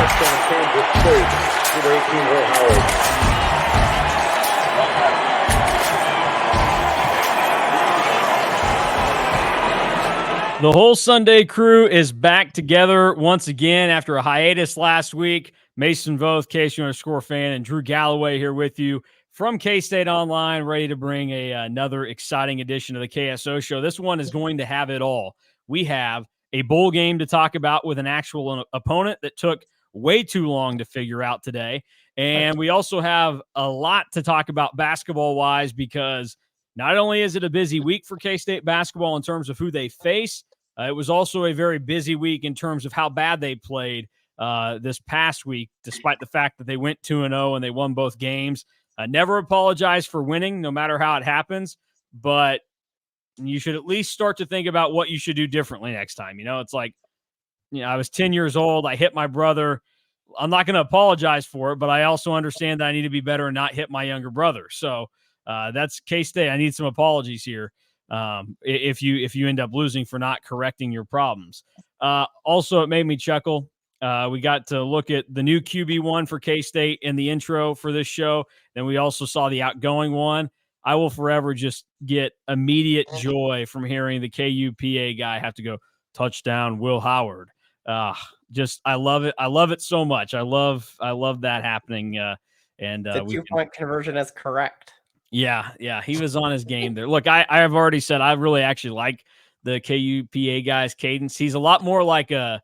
touchdown Kansas State. Number 18, Will Howard. The whole Sunday crew is back together once again after a hiatus last week. Mason Voth, KSO fan, and Drew Galloway here with you from K-StateOnline, ready to bring another exciting edition of the KSO Show. This one is going to have it all. We have a bowl game to talk about with an actual opponent that took way too long to figure out today. And we also have a lot to talk about basketball-wise because not only is it a busy week for K-State basketball in terms of who they face, it was also a very busy week in terms of how bad they played this past week, despite the fact that they went 2-0 and they won both games. Never apologize for winning, no matter how it happens, but you should at least start to think about what you should do differently next time. You know, it's like, I was 10 years old. I hit my brother. I'm not going to apologize for it, but I also understand that I need to be better and not hit my younger brother. So that's K-State. I need some apologies here. If you end up losing for not correcting your problems. Also, it made me chuckle. We got to look at the new QB1 for K-State in the intro for this show. Then we also saw the outgoing one. I will forever just get immediate joy from hearing the KUPA guy have to go, touchdown, Will Howard. I love it. I love it so much. I love that happening. And the 2-point conversion is correct. Yeah, he was on his game there. Look, I have already said I really actually like the KUPA guy's cadence. He's a lot more like a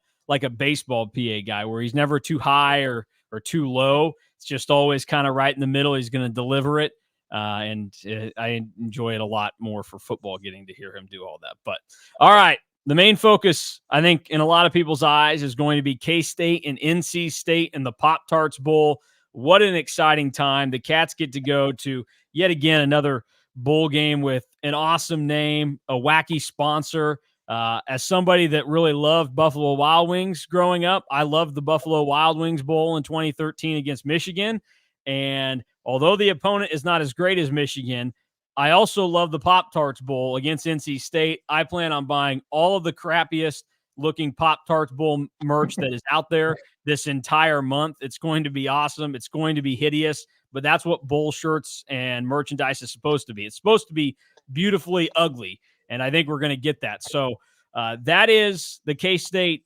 baseball PA guy where he's never too high or too low. It's just always kind of right in the middle. He's going to deliver it, and I enjoy it a lot more for football getting to hear him do all that. But all right, the main focus, I think, in a lot of people's eyes is going to be K-State and NC State in the Pop-Tarts Bowl. What an exciting time. The Cats get to go to yet again another bowl game with an awesome name, a wacky sponsor. As somebody that really loved Buffalo Wild Wings growing up, I loved the Buffalo Wild Wings Bowl in 2013 against Michigan. And although the opponent is not as great as Michigan, I also love the Pop-Tarts Bowl against NC State. I plan on buying all of the crappiest looking Pop-Tarts Bowl merch that is out there this entire month. It's going to be awesome. It's going to be hideous, but that's what bowl shirts and merchandise is supposed to be. It's supposed to be beautifully ugly, and I think we're going to get that. So that is the K-State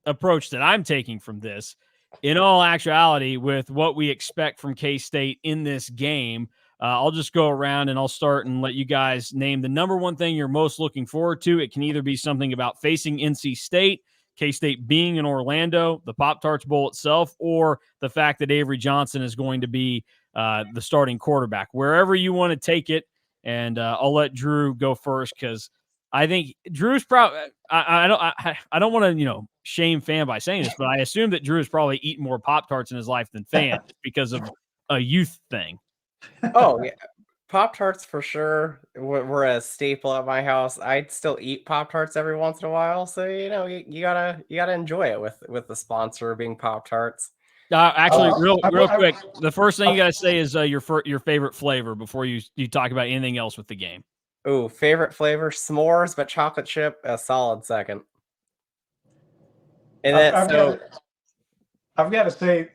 approach that I'm taking from this. In all actuality, with what we expect from K-State in this game, I'll just go around and I'll start and let you guys name the number one thing you're most looking forward to. It can either be something about facing NC State, K-State being in Orlando, the Pop-Tarts Bowl itself, or the fact that Avery Johnson is going to be the starting quarterback. Wherever you want to take it, and I'll let Drew go first because I think Drew's probably I don't want to shame Fan by saying this, but I assume that Drew's probably eaten more Pop-Tarts in his life than Fan because of a youth thing. Oh, yeah. Pop-Tarts for sure were a staple at my house. I'd still eat Pop-Tarts every once in a while. So, you gotta enjoy it with the sponsor being Pop-Tarts. Actually, real quick, the first thing you got to say is your favorite flavor before you talk about anything else with the game. Ooh, favorite flavor, s'mores, but chocolate chip, a solid second. And I've got to say,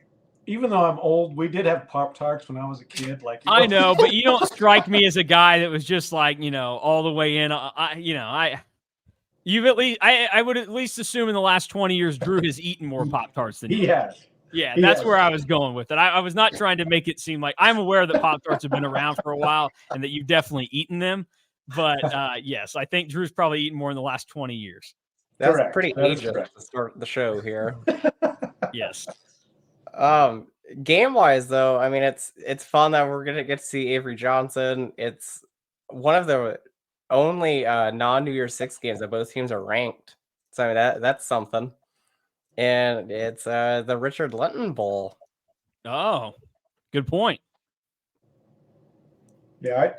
even though I'm old, we did have Pop-Tarts when I was a kid. I know, but you don't strike me as a guy that was just like, all the way in. I would at least assume in the last 20 years, Drew has eaten more Pop-Tarts than he has. Yeah, that's where I was going with it. I was not trying to make it seem like I'm aware that Pop-Tarts have been around for a while and that you've definitely eaten them. But yes, I think Drew's probably eaten more in the last 20 years. That's pretty ageist to start the show here. Yes. Game-wise, though, I mean, it's fun that we're gonna get to see Avery Johnson. It's one of the only non-New Year's Six games that both teams are ranked. So I mean, that's something. And it's the Richard Linton Bowl. Oh, good point. Yeah,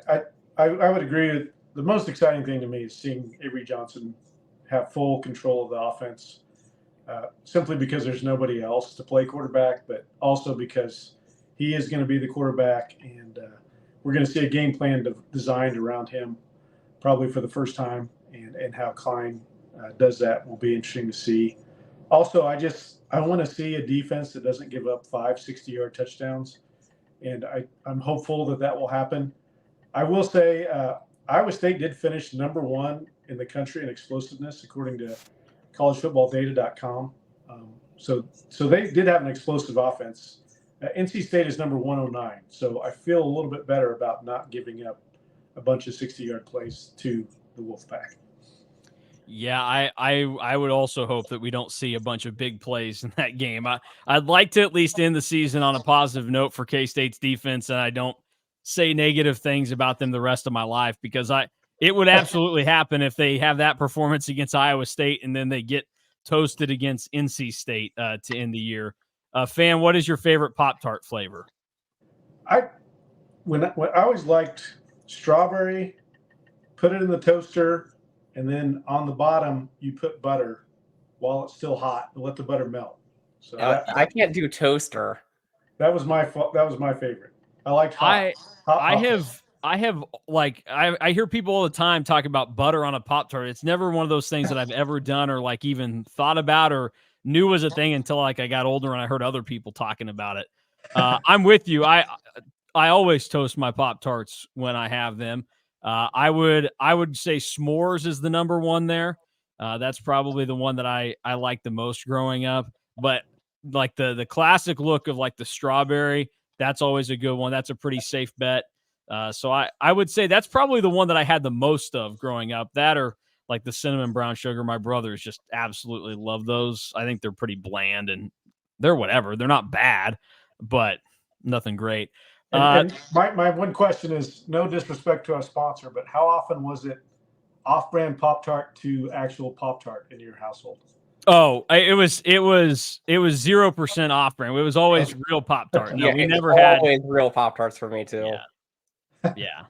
I would agree with the most exciting thing to me is seeing Avery Johnson have full control of the offense, simply because there's nobody else to play quarterback, but also because he is going to be the quarterback, and we're going to see a game plan designed around him probably for the first time, and how Klein does that will be interesting to see. Also, I I want to see a defense that doesn't give up 5 60-yard touchdowns, and I'm hopeful that will happen. I will say Iowa State did finish number 1 in the country in explosiveness, according to collegefootballdata.com. So they did have an explosive offense. NC State is number 109, so I feel a little bit better about not giving up a bunch of 60-yard plays to the Wolfpack. Yeah, I would also hope that we don't see a bunch of big plays in that game. I'd like to at least end the season on a positive note for K-State's defense, and I don't say negative things about them the rest of my life, because it would absolutely happen if they have that performance against Iowa State and then they get toasted against NC State to end the year. Fan, what is your favorite Pop-Tart flavor? I always liked strawberry. Put it in the toaster, and then on the bottom you put butter while it's still hot and let the butter melt. So I can't do toaster. That was my favorite. I liked hot. I hear people all the time talk about butter on a Pop-Tart. It's never one of those things that I've ever done or like even thought about or knew was a thing until like I got older and I heard other people talking about it. I'm with you. I always toast my Pop-Tarts when I have them. I would say s'mores is the number one there. That's probably the one that I like the most growing up. But like the classic look of like the strawberry, that's always a good one. That's a pretty safe bet. So I would say that's probably the one that I had the most of growing up. That or like the cinnamon brown sugar. My brothers just absolutely love those. I think they're pretty bland and they're whatever. They're not bad, but nothing great. And my one question is, no disrespect to our sponsor, but how often was it off-brand Pop-Tart to actual Pop-Tart in your household? Oh, it was 0% off-brand. It was always real Pop-Tart. No, we never had always real Pop-Tarts for me too. Yeah.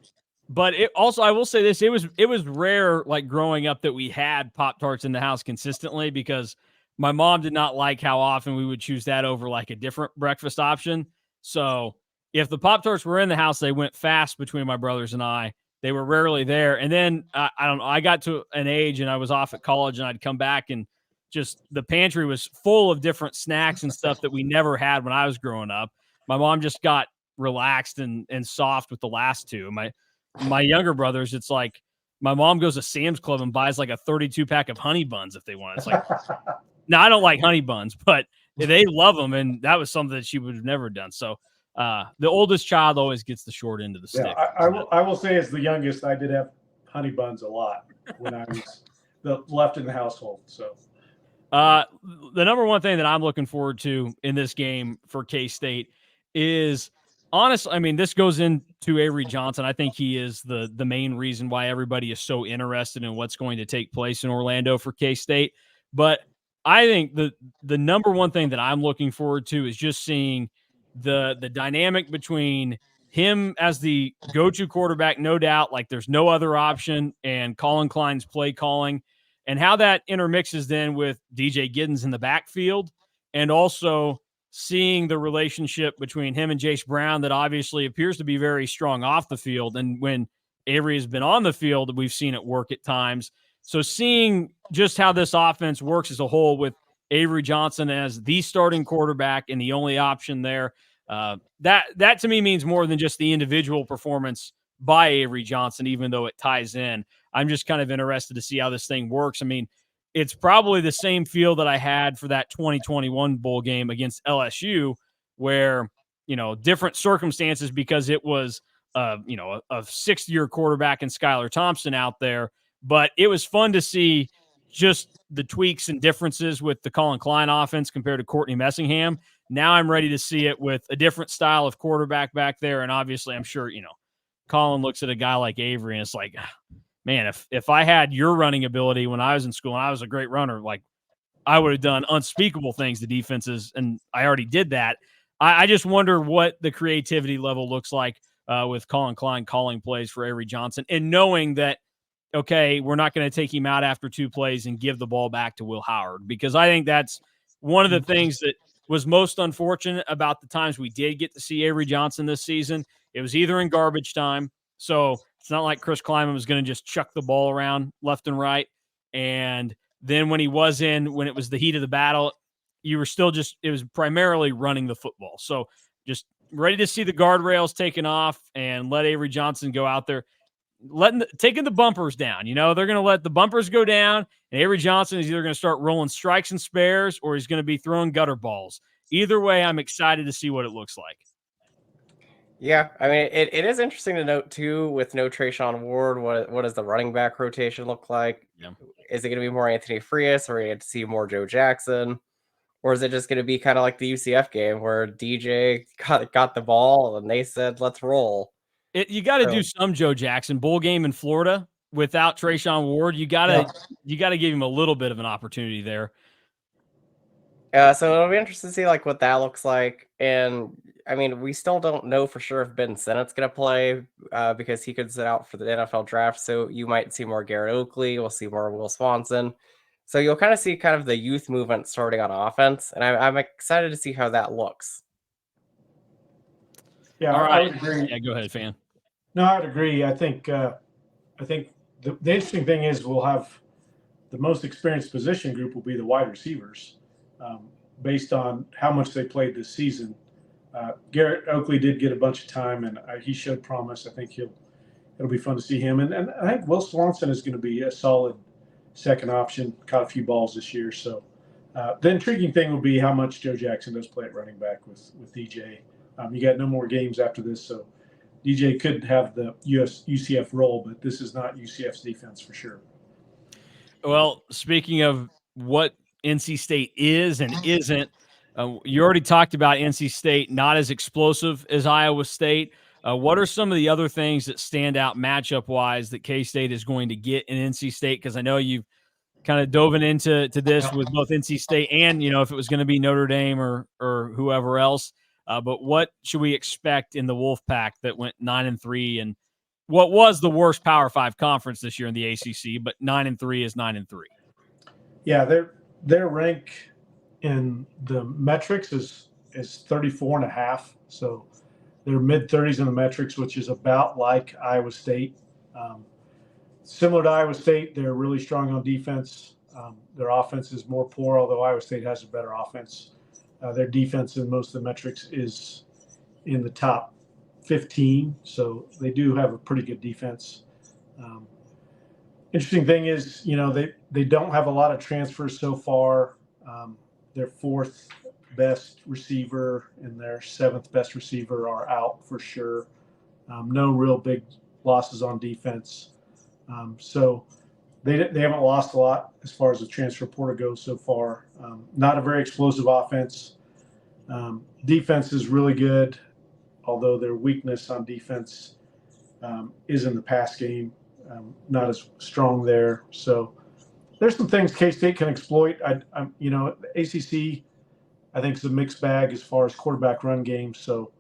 But it also, I will say this, it was rare, like growing up, that we had Pop-Tarts in the house consistently, because my mom did not like how often we would choose that over like a different breakfast option. So if the Pop-Tarts were in the house, they went fast between my brothers and I. They were rarely there. And then I don't know, I got to an age and I was off at college and I'd come back and just the pantry was full of different snacks and stuff that we never had when I was growing up. My mom just got relaxed and soft with the last two. My younger brothers, it's like my mom goes to Sam's Club and buys like a 32 pack of honey buns if they want. It's like, now I don't like honey buns, but they love them. And that was something that she would have never done. So the oldest child always gets the short end of the stick. I will say, as the youngest, I did have honey buns a lot when I was left in the household. So the number one thing that I'm looking forward to in this game for K-State is, honestly, I mean, this goes into Avery Johnson. I think he is the main reason why everybody is so interested in what's going to take place in Orlando for K-State. But I think the number one thing that I'm looking forward to is just seeing the dynamic between him as the go-to quarterback, no doubt, like there's no other option, and Colin Klein's play calling, and how that intermixes then with DJ Giddens in the backfield, and also seeing the relationship between him and Jace Brown that obviously appears to be very strong off the field. And when Avery has been on the field, we've seen it work at times. So seeing just how this offense works as a whole with Avery Johnson as the starting quarterback and the only option there, that to me means more than just the individual performance by Avery Johnson, even though it ties in. I'm just kind of interested to see how this thing works. I mean, it's probably the same feel that I had for that 2021 bowl game against LSU, where, different circumstances because it was, a sixth-year quarterback and Skylar Thompson out there. But it was fun to see just the tweaks and differences with the Colin Klein offense compared to Courtney Messingham. Now I'm ready to see it with a different style of quarterback back there. And obviously, I'm sure, Colin looks at a guy like Avery and it's like, man, if I had your running ability when I was in school and I was a great runner, like I would have done unspeakable things to defenses, and I already did that. I just wonder what the creativity level looks like with Colin Klein calling plays for Avery Johnson and knowing that, okay, we're not going to take him out after 2 plays and give the ball back to Will Howard, because I think that's one of the things that was most unfortunate about the times we did get to see Avery Johnson this season. It was either in garbage time, so it's not like Chris Kleiman was going to just chuck the ball around left and right. And then when it was the heat of the battle, you were still it was primarily running the football. So just ready to see the guardrails taken off and let Avery Johnson go out there, taking the bumpers down. They're going to let the bumpers go down, and Avery Johnson is either going to start rolling strikes and spares, or he's going to be throwing gutter balls. Either way, I'm excited to see what it looks like. Yeah, I mean, it is interesting to note too, with no Trayshawn Ward, what does the running back rotation look like? Yeah. Is it going to be more Anthony Frias, or are we going to see more Joe Jackson? Or is it just going to be kind of like the UCF game where DJ got the ball and they said, let's roll? You got to do some Joe Jackson. Bowl game in Florida without Trayshawn Ward. You got to give him a little bit of an opportunity there. So it'll be interesting to see like what that looks like. And I mean, we still don't know for sure if Ben Sennett's going to play because he could sit out for the NFL draft. So you might see more Garrett Oakley. We'll see more Will Swanson. So you'll kind of see kind of the youth movement starting on offense. And I'm excited to see how that looks. Yeah, all right. I would agree. Yeah, go ahead, Fan. No, I would agree. I think the interesting thing is we'll have the most experienced position group will be the wide receivers, based on how much they played this season. Garrett Oakley did get a bunch of time, and he showed promise. I think it'll be fun to see him. And I think Will Swanson is going to be a solid second option. Caught a few balls this year. So the intriguing thing will be how much Joe Jackson does play at running back with DJ. You got no more games after this, so DJ could have the UCF role, but this is not UCF's defense for sure. Well, speaking of what NC State is and isn't, you already talked about NC State not as explosive as Iowa State. What are some of the other things that stand out matchup-wise that K-State is going to get in NC State? Because I know you've kind of dove into this with both NC State and, if it was going to be Notre Dame or whoever else. But what should we expect in the Wolfpack that went 9-3 and what was the worst Power 5 conference this year in the ACC? But 9-3 is 9-3. Yeah, their rank in the metrics is 34.5. So they're mid-30s in the metrics, which is about like Iowa State. Similar to Iowa State, they're really strong on defense. Their offense is more poor, although Iowa State has a better offense. Their defense in most of the metrics is in the top 15, so they do have a pretty good defense. Interesting thing is, they don't have a lot of transfers so far. Their fourth best receiver and their seventh best receiver are out for sure. No real big losses on defense. So they haven't lost a lot as far as the transfer portal goes so far. Not a very explosive offense. Defense is really good, although their weakness on defense is in the pass game. Not as strong there. So there's some things K-State can exploit. ACC, I think, is a mixed bag as far as quarterback run game. So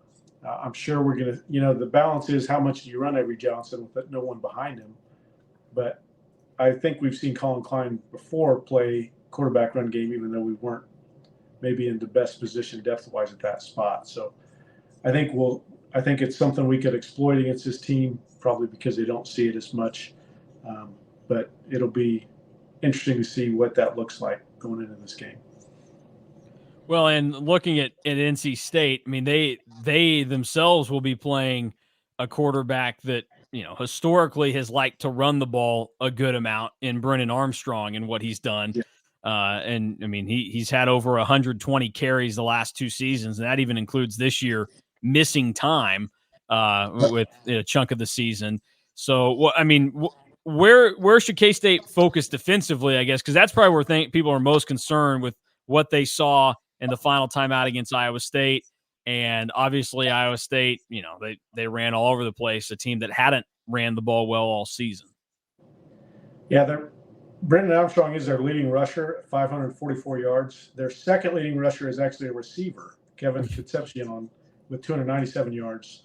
I'm sure we're going to, the balance is how much do you run Avery Johnson with no one behind him. But I think we've seen Colin Klein before play quarterback run game, even though we weren't maybe in the best position depth-wise at that spot. So I think it's something we could exploit against this team, probably because they don't see it as much. But it'll be interesting to see what that looks like going into this game. Well, and looking at NC State, I mean, they themselves will be playing a quarterback that, historically has liked to run the ball a good amount in Brennan Armstrong and what he's done. Yeah. And I mean, he's had over 120 carries the last 2 seasons, and that even includes this year missing time with a chunk of the season. So, where should K-State focus defensively, I guess? Because that's probably where people are most concerned with what they saw in the final timeout against Iowa State. And obviously Iowa State, they ran all over the place, a team that hadn't ran the ball well all season. Yeah, Brendan Armstrong is their leading rusher at 544 yards. Their second leading rusher is actually a receiver, Kevin Concepcion, with 297 yards.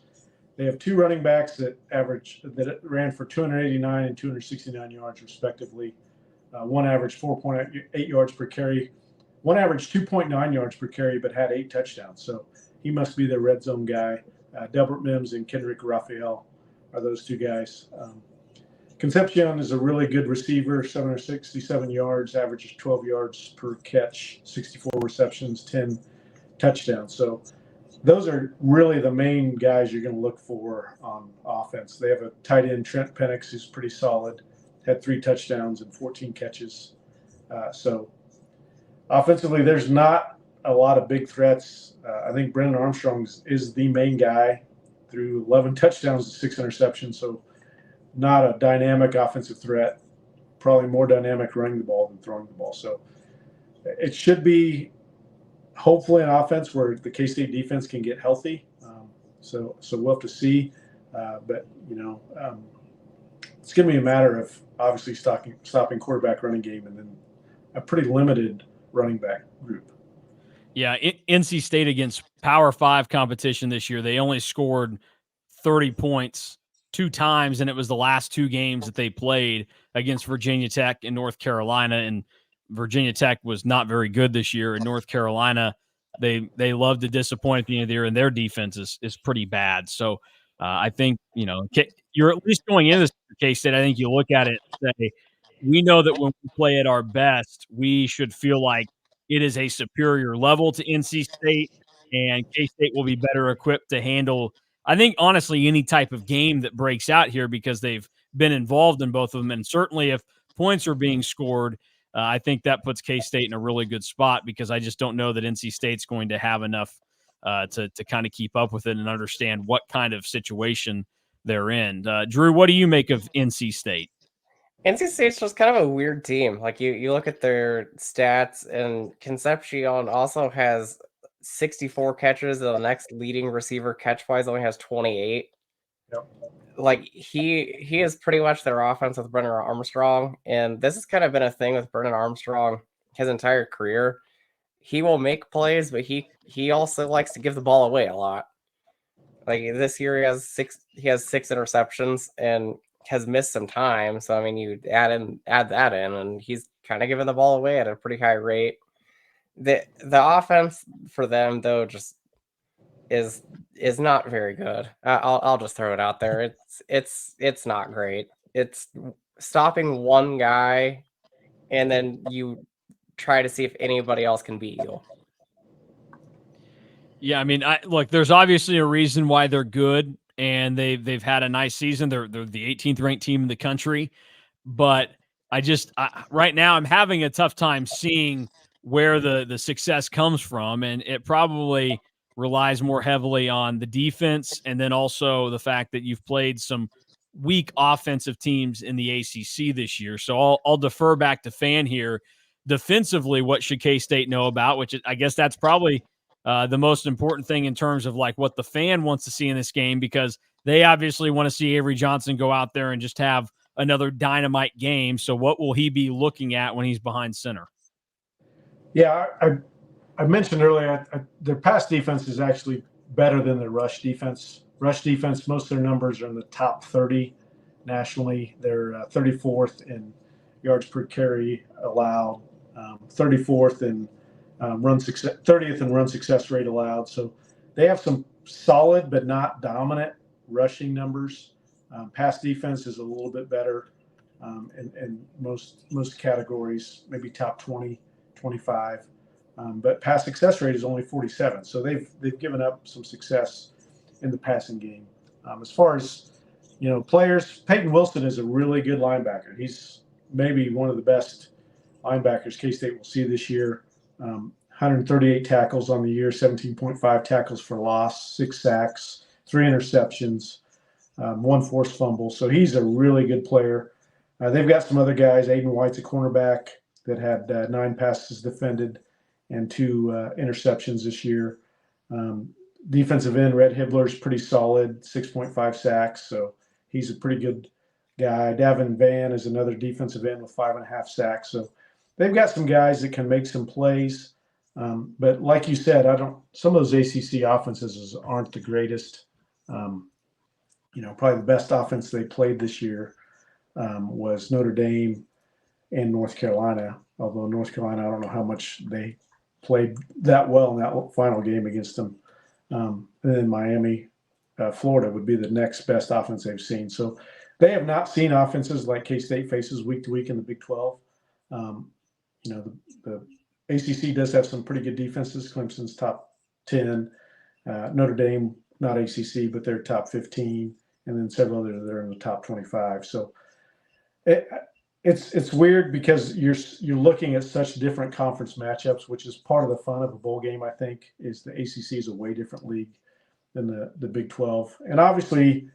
They have 2 running backs that ran for 289 and 269 yards respectively. One averaged 4.8 yards per carry. One averaged 2.9 yards per carry, but had 8 touchdowns. So he must be their red zone guy. Delbert Mims and Kendrick Raphael are those 2 guys. Concepcion is a really good receiver, 767 yards, averages 12 yards per catch, 64 receptions, 10 touchdowns. So those are really the main guys you're going to look for on offense. They have a tight end, Trent Penix, who's pretty solid, had 3 touchdowns and 14 catches. So offensively, there's not a lot of big threats. I think Brennan Armstrong is the main guy, through 11 touchdowns and 6 interceptions. So not a dynamic offensive threat, probably more dynamic running the ball than throwing the ball. So it should be hopefully an offense where the K-State defense can get healthy. So we'll have to see. But, it's going to be a matter of obviously stopping quarterback running game and then a pretty limited running back group. Yeah, NC State against Power 5 competition this year, they only scored 30 points 2 times, and it was the last 2 games that they played against Virginia Tech and North Carolina. And Virginia Tech was not very good this year. And North Carolina, they love to disappoint at the end of the year, and their defense is pretty bad. So I think, you're at least going into this K-State. I think you look at it and say, we know that when we play at our best, we should feel like it is a superior level to NC State, and K-State will be better equipped to handle, I think, honestly, any type of game that breaks out here because they've been involved in both of them. And certainly if points are being scored, I think that puts K-State in a really good spot because I just don't know that NC State's going to have enough to kind of keep up with it and understand what kind of situation they're in. Drew, what do you make of NC State? NC State's just kind of a weird team. Like you look at their stats, and Concepcion also has 64 catches. The next leading receiver catch-wise only has 28. Yep. Like he is pretty much their offense with Brennan Armstrong, and this has kind of been a thing with Brennan Armstrong his entire career. He will make plays, but he also likes to give the ball away a lot. Like this year, he has 6 interceptions and has missed some time. So I mean, you add that in, and he's kind of giving the ball away at a pretty high rate. The offense for them though just is not very good. I'll just throw it out there. It's not great. It's stopping one guy, and then you try to see if anybody else can beat you. Yeah, I mean, look, there's obviously a reason why they're good, and they've had a nice season. They're the 18th ranked team in the country, but right now I'm having a tough time seeing where the success comes from, and it probably relies more heavily on the defense, and then also the fact that you've played some weak offensive teams in the ACC this year. So I'll defer back to Fan here. Defensively, what should K-State know about? Which I guess that's probably the most important thing in terms of like what the fan wants to see in this game, because they obviously want to see Avery Johnson go out there and just have another dynamite game. So what will he be looking at when he's behind center? Yeah, I mentioned earlier, their pass defense is actually better than their rush defense. Rush defense, most of their numbers are in the top 30 nationally. They're 34th in yards per carry allowed, 34th in run success, 30th in run success rate allowed. So they have some solid but not dominant rushing numbers. Pass defense is a little bit better in most categories, maybe top 20, 25. But pass success rate is only 47. So they've given up some success in the passing game. As far as players, Peyton Wilson is a really good linebacker. He's maybe one of the best linebackers K-State will see this year. 138 tackles on the year, 17.5 tackles for loss, 6 sacks, 3 interceptions, 1 forced fumble. So he's a really good player. They've got some other guys. Aiden White's a cornerback that had 9 passes defended and 2 interceptions this year. Defensive end, Rhett Hibbler's pretty solid, 6.5 sacks. So he's a pretty good guy. Davin Van is another defensive end with 5.5 sacks. So they've got some guys that can make some plays. But like you said, some of those ACC offenses aren't the greatest. Probably the best offense they played this year was Notre Dame and North Carolina. Although North Carolina, I don't know how much they played that well in that final game against them. And then Miami, Florida would be the next best offense they've seen. So they have not seen offenses like K-State faces week to week in the Big 12. You know, the ACC does have some pretty good defenses. Clemson's top 10. Notre Dame, not ACC, but they're top 15. And then several others that are in the top 25. So it's weird because you're looking at such different conference matchups, which is part of the fun of a bowl game, I think, is the ACC is a way different league than the Big 12. And obviously,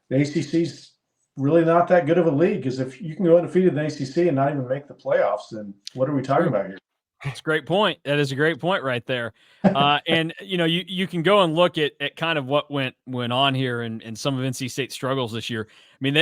the ACC's really not that good of a league, because if you can go undefeated in the ACC and not even make the playoffs, then what are we talking about here? That's a great point. That is a great point right there. And you can go and look at kind of what went on here and some of NC State's struggles this year. I mean,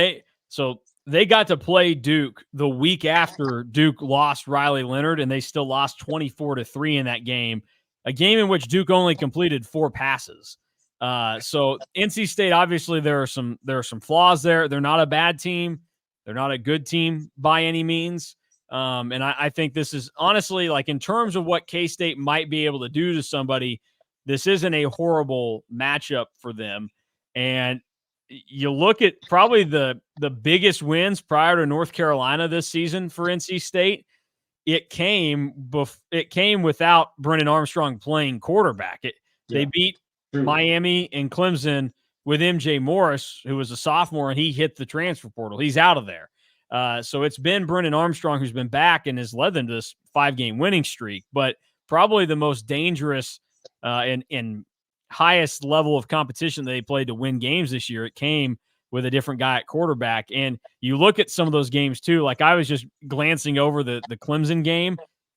they got to play Duke the week after Duke lost Riley Leonard, and they still lost 24-3 in that game, a game in which Duke only completed 4 passes. So NC State, obviously there are some flaws there. They're not a bad team. They're not a good team by any means. And I think this is honestly, like, in terms of what K-State might be able to do to somebody, this isn't a horrible matchup for them. And you look at probably the biggest wins prior to North Carolina this season for NC State. It came without Brennan Armstrong playing quarterback. They beat Miami and Clemson with MJ Morris, who was a sophomore, and he hit the transfer portal. He's out of there. So it's been Brennan Armstrong who's been back and has led them to this 5-game winning streak. But probably the most dangerous and highest level of competition they played to win games this year, it came with a different guy at quarterback. And you look at some of those games too. Like, I was just glancing over the Clemson game.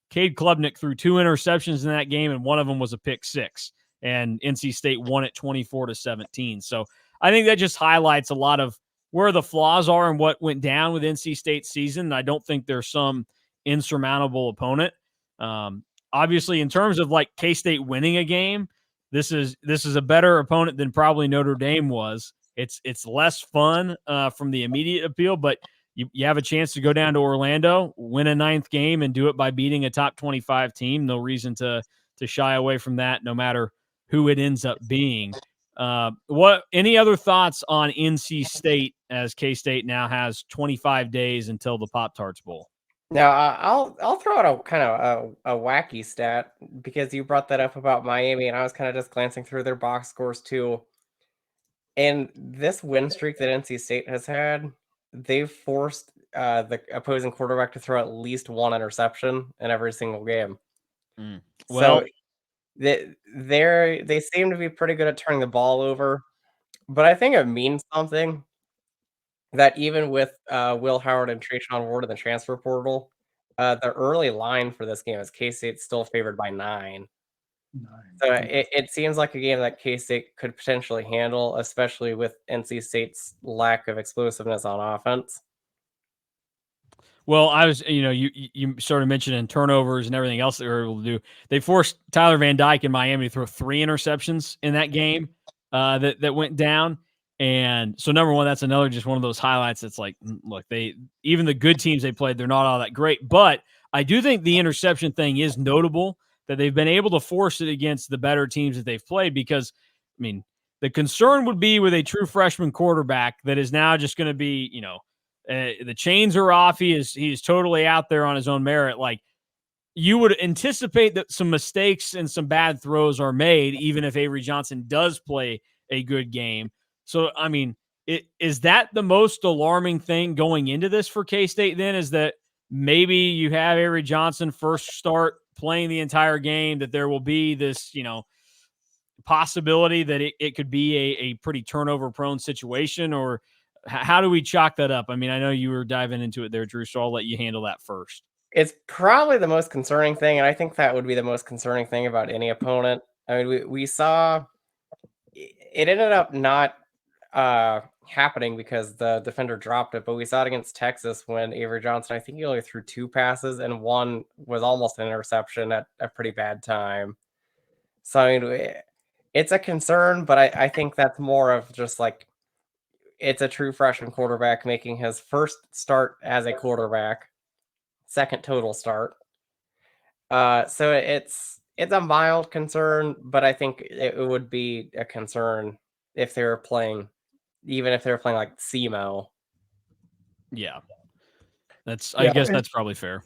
Cade Klubnik threw 2 interceptions in that game, and one of them was a pick 6. And NC State won it 24-17. So I think that just highlights a lot of where the flaws are and what went down with NC State's season. I don't think there's some insurmountable opponent. Obviously, in terms of like K-State winning a game, this is a better opponent than probably Notre Dame was. It's less fun from the immediate appeal, but you have a chance to go down to Orlando, win a 9th game, and do it by beating a top 25 team. No reason to shy away from that, no matter who it ends up being. Any other thoughts on NC State, as K-State now has 25 days until the Pop-Tarts Bowl? Now, I'll throw out a kind of a wacky stat, because you brought that up about Miami, and I was kind of just glancing through their box scores too. And this win streak that NC State has had, they've forced the opposing quarterback to throw at least 1 interception in every single game. Well, so they seem to be pretty good at turning the ball over, but I think it means something that even with Will Howard and Trayshawn Ward in the transfer portal, the early line for this game is K-State still favored by 9. So it seems like a game that K-State could potentially handle, especially with NC State's lack of explosiveness on offense. Well, I was, you sort of mentioned turnovers and everything else that they were able to do. They forced Tyler Van Dyke in Miami to throw 3 interceptions in that game that went down. And so, number one, that's another just one of those highlights that's like, look, even the good teams they played, they're not all that great. But I do think the interception thing is notable, that they've been able to force it against the better teams that they've played, because, I mean, the concern would be with a true freshman quarterback that is now just going to be, the chains are off. He is totally out there on his own merit. Like, you would anticipate that some mistakes and some bad throws are made, even if Avery Johnson does play a good game. So, I mean, is that the most alarming thing going into this for K-State then, is that maybe you have Avery Johnson first start playing the entire game, that there will be this, possibility that it could be a pretty turnover-prone situation? Or how do we chalk that up? I mean, I know you were diving into it there, Drew, so I'll let you handle that first. It's probably the most concerning thing, and I think that would be the most concerning thing about any opponent. I mean, we saw it ended up not happening because the defender dropped it, but we saw it against Texas when Avery Johnson, I think he only threw 2 passes, and one was almost an interception at a pretty bad time. So, I mean, it's a concern, but I think that's more of just like, it's a true freshman quarterback making his first start as a quarterback, second total start. So it's a mild concern, but I think it would be a concern if they were playing, even if they were playing like SEMO. Yeah. I guess that's probably fair.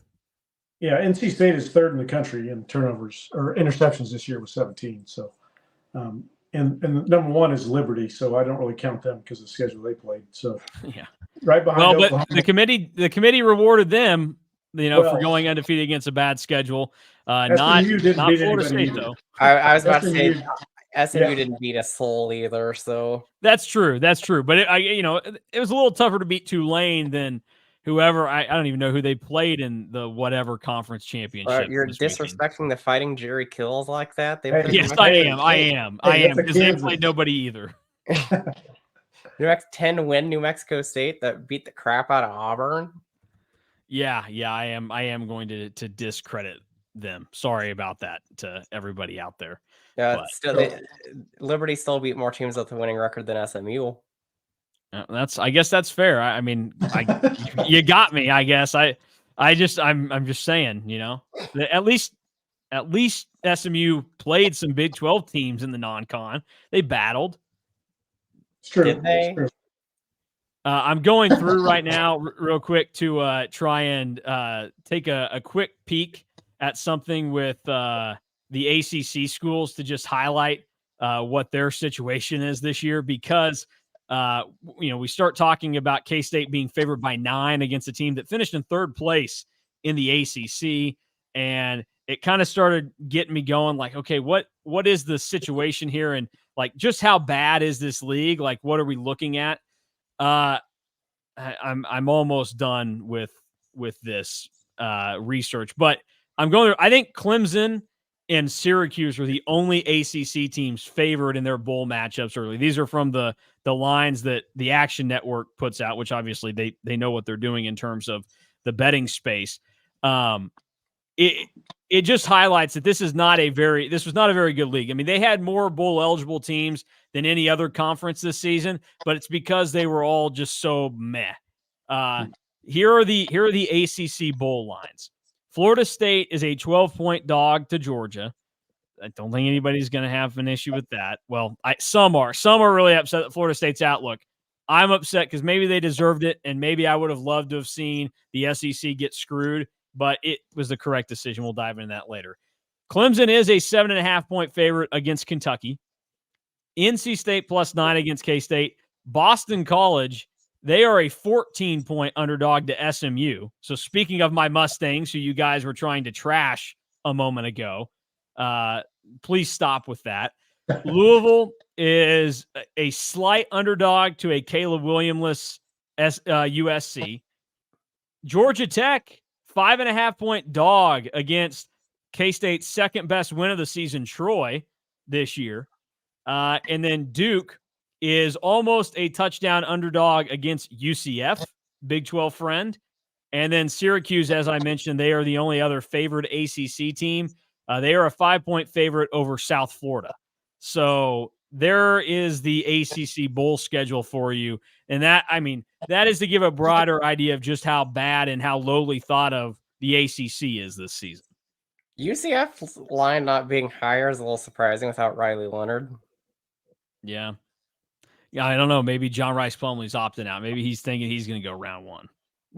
Yeah, NC State is third in the country in turnovers or interceptions this year with 17. So, and number one is Liberty, so I don't really count them because of the schedule they played. So, Yeah. right behind Oklahoma. But the committee rewarded them, for going undefeated against a bad schedule. Not Florida State though. I was about to say SMU didn't beat a soul either. So that's true. But it was a little tougher to beat Tulane than whoever. I don't even know who they played in the whatever conference championship. You're disrespecting the Fighting Jerry Kills like that. Yes, I am because they played nobody either. 10-win New Mexico State that beat the crap out of Auburn. Yeah, I am going to discredit them. Sorry about that to everybody out there. Yeah, Liberty still beat more teams with a winning record than SMU. I guess that's fair. I mean, you got me. I guess I'm just saying. At least SMU played some Big 12 teams in the non-con. They battled. It's true. Did they? It's true. I'm going through right now real quick to try and take a quick peek at something with the ACC schools to just highlight what their situation is this year because, we start talking about K-State being favored by 9 against a team that finished in third place in the ACC. And it kind of started getting me going like, okay, what is the situation here? And like, just how bad is this league? Like, what are we looking at? I'm almost done with this research, but I think Clemson and Syracuse were the only ACC teams favored in their bowl matchups early. These are from the lines that the Action Network puts out, which obviously they know what they're doing in terms of the betting space. It just highlights that this was not a very good league. I mean, they had more bowl eligible teams than any other conference this season, but it's because they were all just so meh. Here are the ACC bowl lines. Florida State is a 12-point dog to Georgia. I don't think anybody's going to have an issue with that. Well, some are really upset at Florida State's outlook. I'm upset because maybe they deserved it, and maybe I would have loved to have seen the SEC get screwed, but it was the correct decision. We'll dive into that later. Clemson is a 7.5-point favorite against Kentucky. NC State +9 against K-State. Boston College, they are a 14-point underdog to SMU. So speaking of my Mustangs, who you guys were trying to trash a moment ago, please stop with that. Louisville is a slight underdog to a Caleb Williams-less USC. Georgia Tech, 5.5-point dog against K-State's second best win of the season, Troy, this year. And then Duke is almost a touchdown underdog against UCF, Big 12 friend. And then Syracuse, as I mentioned, they are the only other favored ACC team. They are a 5-point favorite over South Florida. So there is the ACC bowl schedule for you. And that is to give a broader idea of just how bad and how lowly thought of the ACC is this season. UCF's line not being higher is a little surprising without Riley Leonard. Yeah, I don't know. Maybe John Rice Plumlee's opting out. Maybe he's thinking he's going to go round 1.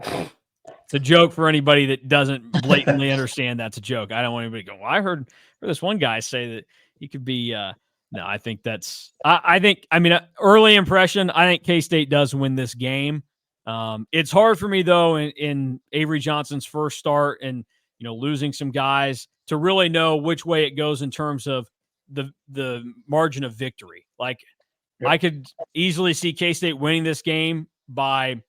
It's a joke for anybody that doesn't blatantly understand that's a joke. I don't want anybody to go, well, I heard this one guy say that he could be no, I think that's early impression, I think K-State does win this game. It's hard for me though in Avery Johnson's first start and losing some guys to really know which way it goes in terms of the margin of victory. Like I could easily see K-State winning this game by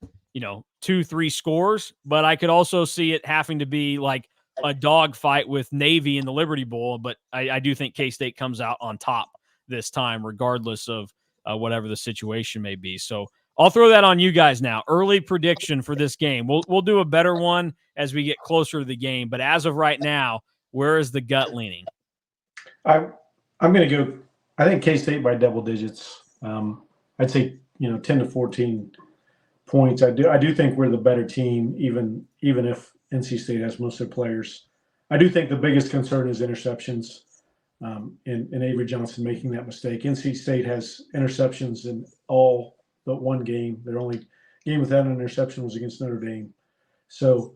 2-3 scores, but I could also see it having to be like a dog fight with Navy in the Liberty Bowl. But I do think K-State comes out on top this time, regardless of whatever the situation may be. So I'll throw that on you guys now. Early prediction for this game. We'll do a better one as we get closer to the game. But as of right now, where is the gut leaning? I'm going to go. I think K-State by double digits. I'd say 10 to 14 points. I do think we're the better team, even if NC State has most of their players. I do think the biggest concern is interceptions. And Avery Johnson making that mistake. NC State has interceptions in all but one game. They're only game without an interception was against Notre Dame. So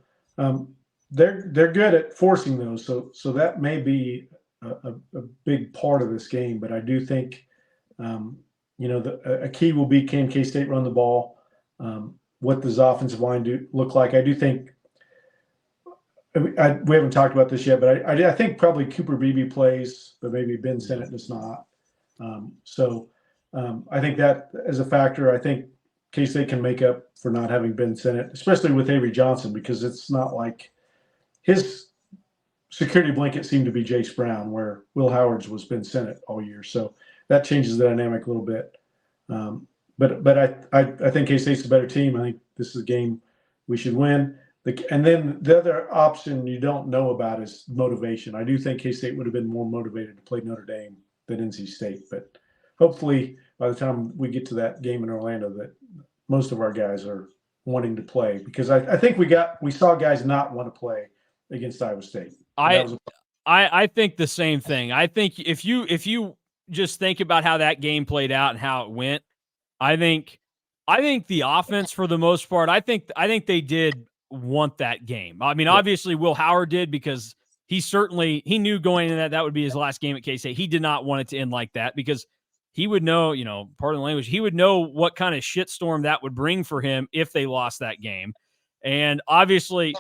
they're good at forcing those. So that may be a big part of this game. But I do think, a key will be, can K-State run the ball? What does offensive line look like? I do think we haven't talked about this yet, but I think probably Cooper Beebe plays, but maybe Ben Sinnott does not. I think that as a factor, I think K-State can make up for not having Ben Sinnott, especially with Avery Johnson, because it's not like his security blanket seemed to be Jace Brown, where Will Howard's was Ben Sinnott all year. So that changes the dynamic a little bit. But I think K-State's a better team. I think this is a game we should win. And then the other option you don't know about is motivation. I do think K-State would have been more motivated to play Notre Dame than NC State. But hopefully by the time we get to that game in Orlando, that most of our guys are wanting to play, because I think we saw guys not want to play against Iowa State. I think the same thing. I think if you just think about how that game played out and how it went, I think the offense, for the most part, I think they did want that game. I mean, obviously Will Howard did, because he knew going into that would be his last game at K-State. He did not want it to end like that, because he would know, pardon the language, he would know what kind of shitstorm that would bring for him if they lost that game. And obviously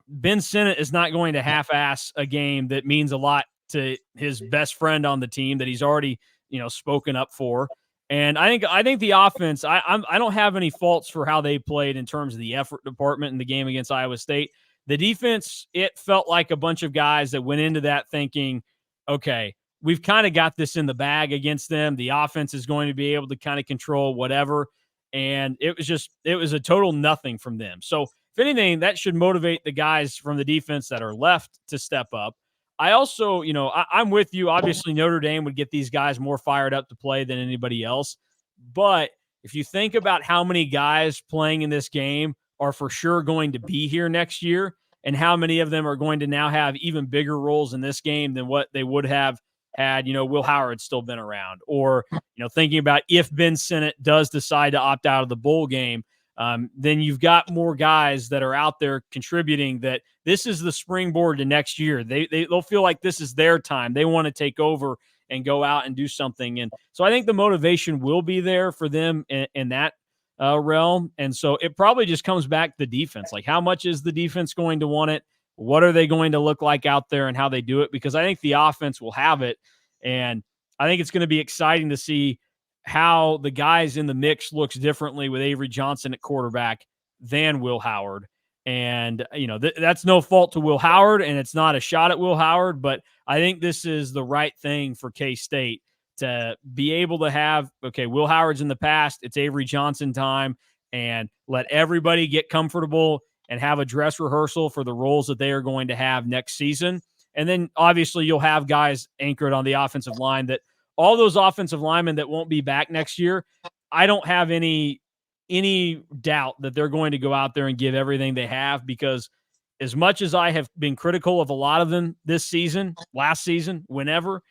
Ben Sinnott is not going to half-ass a game that means a lot to his best friend on the team that he's already, spoken up for. And I think the offense, I don't have any faults for how they played in terms of the effort department in the game against Iowa State. The defense, it felt like a bunch of guys that went into that thinking, okay, we've kind of got this in the bag against them. The offense is going to be able to kind of control whatever. And it was a total nothing from them. So if anything, that should motivate the guys from the defense that are left to step up. I also, I'm with you. Obviously, Notre Dame would get these guys more fired up to play than anybody else. But if you think about how many guys playing in this game are for sure going to be here next year, and how many of them are going to now have even bigger roles in this game than what they would have had, Will Howard still been around, or, thinking about if Ben Sinnott does decide to opt out of the bowl game, then you've got more guys that are out there contributing, that this is the springboard to next year. They'll feel like this is their time. They want to take over and go out and do something. And so I think the motivation will be there for them in that realm. And so it probably just comes back to the defense. Like, how much is the defense going to want it? What are they going to look like out there and how they do it? Because I think the offense will have it. And I think it's going to be exciting to see how the guys in the mix looks differently with Avery Johnson at quarterback than Will Howard. And, that's no fault to Will Howard, and it's not a shot at Will Howard, but I think this is the right thing for K-State to be able to have, okay, Will Howard's in the past, it's Avery Johnson time, and let everybody get comfortable and have a dress rehearsal for the roles that they are going to have next season. And then obviously you'll have guys anchored on the offensive line, that all those offensive linemen that won't be back next year, I don't have any doubt that they're going to go out there and give everything they have, because as much as I have been critical of a lot of them this season, last season, whenever,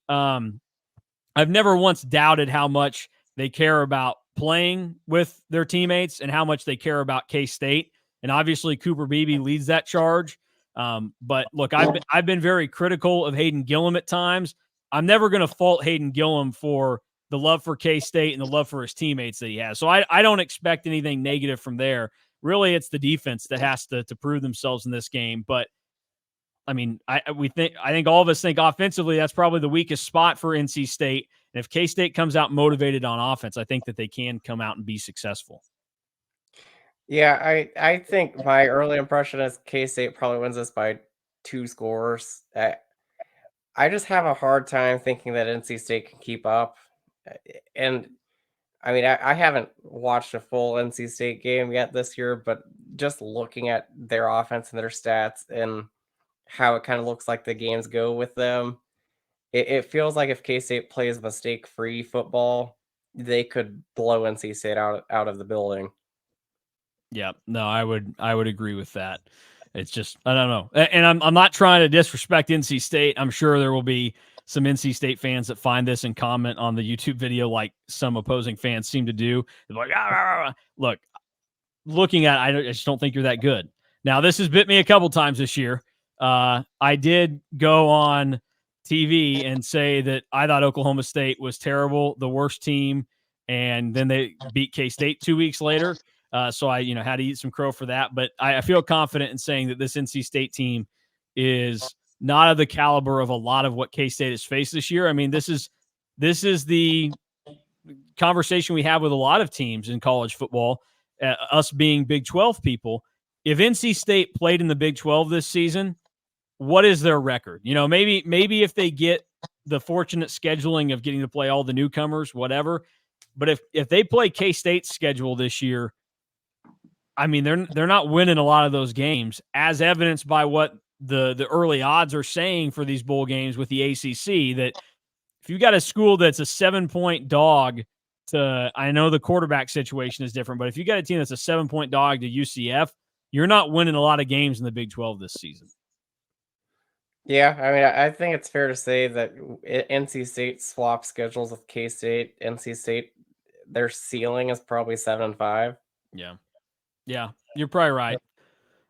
I've never once doubted how much they care about playing with their teammates and how much they care about K-State. And obviously Cooper Beebe leads that charge. But look, I've been very critical of Hayden Gillum at times. I'm never going to fault Hayden Gillum for the love for K-State and the love for his teammates that he has. So I don't expect anything negative from there. Really, it's the defense that has to prove themselves in this game. But I mean, I think all of us think offensively that's probably the weakest spot for NC State. And if K-State comes out motivated on offense, I think that they can come out and be successful. Yeah, I think my early impression is K-State probably wins this by 2 scores. I just have a hard time thinking that NC State can keep up. And I mean, I haven't watched a full NC State game yet this year, but just looking at their offense and their stats and how it kind of looks like the games go with them, it feels like if K-State plays mistake-free football, they could blow NC State out of the building. Yeah, no, I would agree with that. It's just, I don't know. And I'm not trying to disrespect NC State. I'm sure there will be some NC State fans that find this and comment on the YouTube video like some opposing fans seem to do. They're like, look, looking at, I just don't think you're that good. Now, this has bit me a couple times this year. I did go on TV and say that I thought Oklahoma State was terrible, the worst team, and then they beat K-State 2 weeks later. So I, had to eat some crow for that. But I feel confident in saying that this NC State team is not of the caliber of a lot of what K-State has faced this year. I mean, this is the conversation we have with a lot of teams in college football, us being Big 12 people. If NC State played in the Big 12 this season, what is their record? Maybe if they get the fortunate scheduling of getting to play all the newcomers, whatever. But if they play K-State's schedule this year, I mean, they're not winning a lot of those games, as evidenced by what the early odds are saying for these bowl games with the ACC, that if you've got a school that's a 7-point dog to, I know the quarterback situation is different, but if you got a team that's a 7-point dog to UCF, you're not winning a lot of games in the Big 12 this season. Yeah, I mean, I think it's fair to say that NC State swapped schedules with K-State. NC State, their ceiling is probably 7-5. Yeah, you're probably right.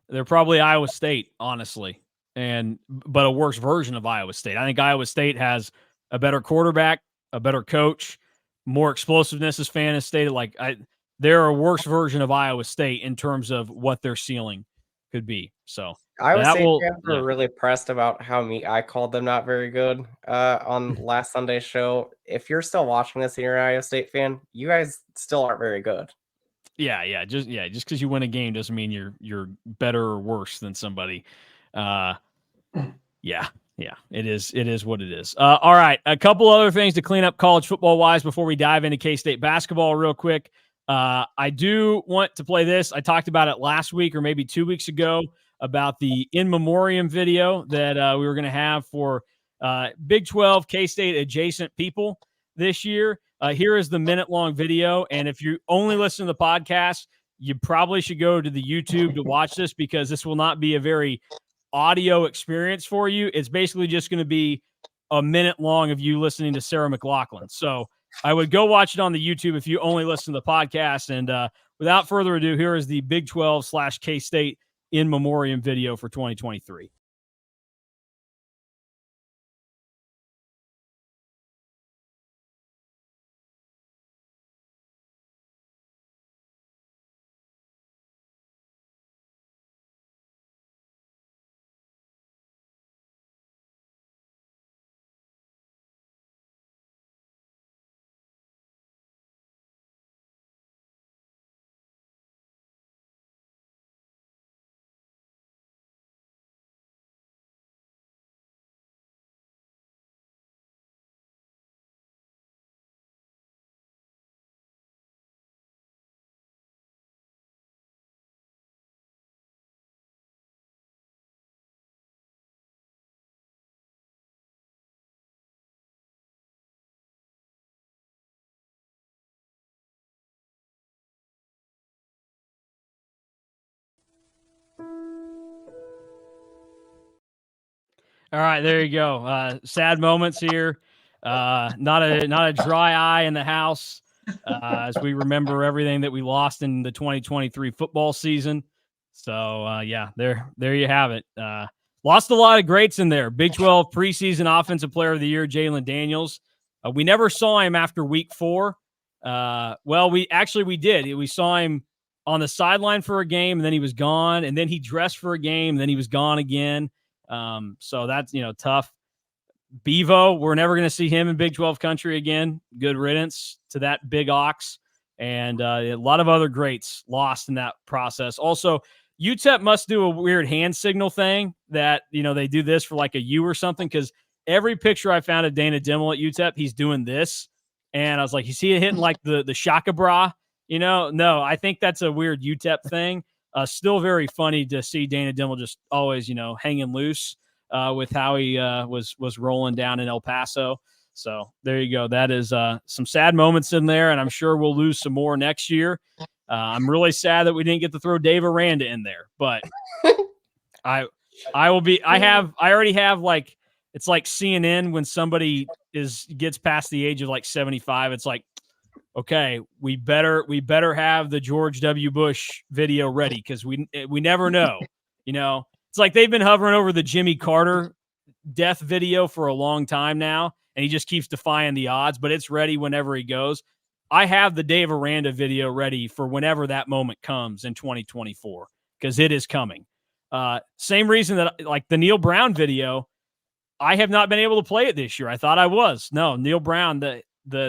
They're probably Iowa State, honestly, but a worse version of Iowa State. I think Iowa State has a better quarterback, a better coach, more explosiveness, as Fan has stated. They're a worse version of Iowa State in terms of what their ceiling could be. So Iowa State fans were really pressed about how I called them not very good on last Sunday show. If you're still watching this and you're an Iowa State fan, you guys still aren't very good. Yeah. Just because you win a game doesn't mean you're better or worse than somebody. Yeah, it is what it is. All right, a couple other things to clean up college football wise before we dive into K-State basketball real quick. I do want to play this. I talked about it last week or maybe 2 weeks ago about the in memoriam video that we were going to have for Big 12 K-State adjacent people this year. Here is the minute-long video, and if you only listen to the podcast, you probably should go to the YouTube to watch this, because this will not be a very audio experience for you. It's basically just going to be a minute long of you listening to Sarah McLachlan. So I would go watch it on the YouTube if you only listen to the podcast. And without further ado, here is the Big 12 / K-State in memoriam video for 2023. All right, there you go. Sad moments here. Not a dry eye in the house as we remember everything that we lost in the 2023 football season. So there you have it. Lost a lot of greats in there. Big 12 preseason offensive player of the year, Jalen Daniels. We never saw him after week 4. We did. We saw him on the sideline for a game, and then he was gone, and then he dressed for a game, and then he was gone again. So that's, tough. Bevo, we're never going to see him in Big 12 country again. Good riddance to that big ox. And a lot of other greats lost in that process. Also, UTEP must do a weird hand signal thing that, they do this for like a U or something, because every picture I found of Dana Dimmel at UTEP, he's doing this. And I was like, you see it hitting like the shaka bra? No, I think that's a weird UTEP thing. Still very funny to see Dana Dimmel just always, hanging loose with how he was rolling down in El Paso. So there you go. That is some sad moments in there, and I'm sure we'll lose some more next year. I'm really sad that we didn't get to throw Dave Aranda in there, but I already have like, it's like CNN when somebody gets past the age of like 75. It's like, okay, we better have the George W. Bush video ready because we never know. It's like they've been hovering over the Jimmy Carter death video for a long time now, and he just keeps defying the odds, but it's ready whenever he goes. I have the Dave Aranda video ready for whenever that moment comes in 2024 because it is coming. Same reason that like the Neil Brown video, I have not been able to play it this year. I thought I was. No, Neil Brown, the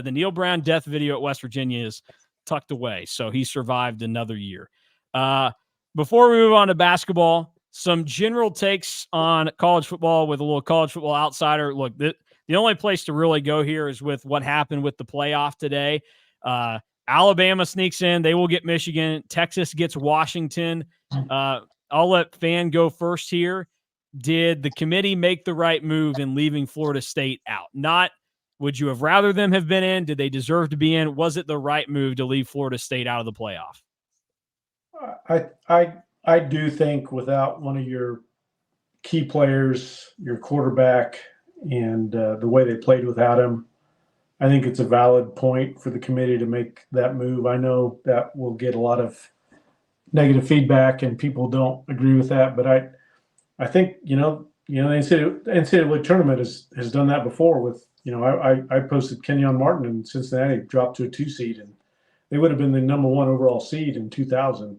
Neil Brown death video at West Virginia is tucked away, so he survived another year. Before we move on to basketball, some general takes on college football with a little college football outsider. Look, the only place to really go here is with what happened with the playoff today. Alabama sneaks in. They will get Michigan. Texas gets Washington. I'll let Fan go first here. Did the committee make the right move in leaving Florida State out? Not would you have rather them have been in? Did they deserve to be in? Was it the right move to leave Florida State out of the playoff? I do think without one of your key players, your quarterback, and the way they played without him, I think it's a valid point for the committee to make that move. I know that will get a lot of negative feedback and people don't agree with that, but I think, the NCAA tournament has done that before with, I posted Kenyon Martin in Cincinnati, dropped to a 2 seed, and they would have been the number 1 overall seed in 2000.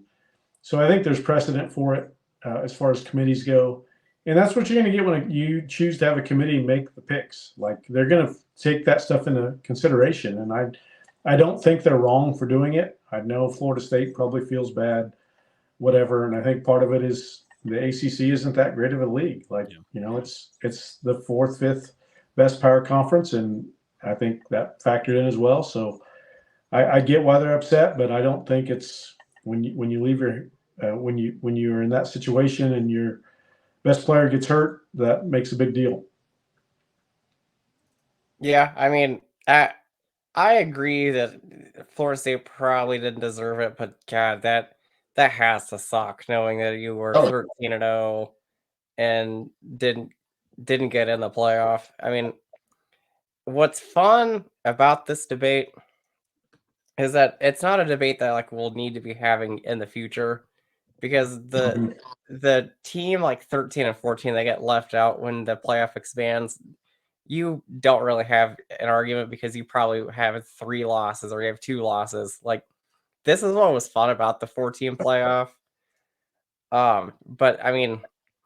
So I think there's precedent for it as far as committees go. And that's what you're going to get when you choose to have a committee make the picks. Like they're going to take that stuff into consideration. And I don't think they're wrong for doing it. I know Florida State probably feels bad, whatever. And I think part of it is the ACC isn't that great of a league. It's the 4th, 5th best power conference. And I think that factored in as well. So I get why they're upset, but I don't think it's when you leave when you're in that situation and your best player gets hurt, that makes a big deal. Yeah, I mean, I agree that Florida State probably didn't deserve it, but God, that has to suck knowing that you were 13-0 and didn't get in the playoff. I mean, what's fun about this debate is that it's not a debate that like we'll need to be having in the future because the team like 13 and 14 they get left out when the playoff expands. You don't really have an argument because you probably have 3 losses or you have 2 losses. Like this is what was fun about the 4-team playoff. But I mean,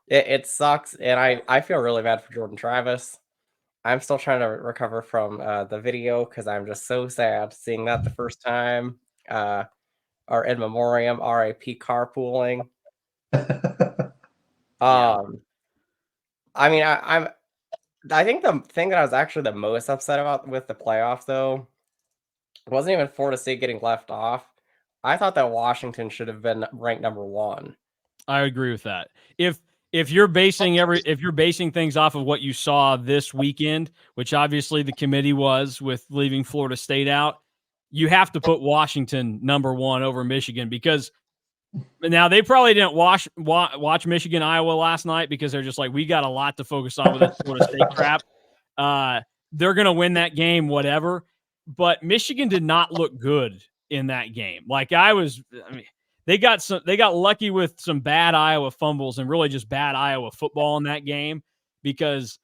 it sucks, and I feel really bad for Jordan Travis. I'm still trying to recover from the video because I'm just so sad seeing that the first time. Our in memoriam, RIP carpooling. I mean, I think the thing that I was actually the most upset about with the playoffs, though, wasn't even Florida State getting left off. I thought that Washington should have been ranked number 1. I agree with that. If you're basing things off of what you saw this weekend, which obviously the committee was with leaving Florida State out, you have to put Washington number 1 over Michigan because now they probably didn't watch Michigan Iowa last night because they're just like, we got a lot to focus on with that Florida State crap. They're going to win that game, whatever. But Michigan did not look good in that game. They got lucky with some bad Iowa fumbles and really just bad Iowa football in that game because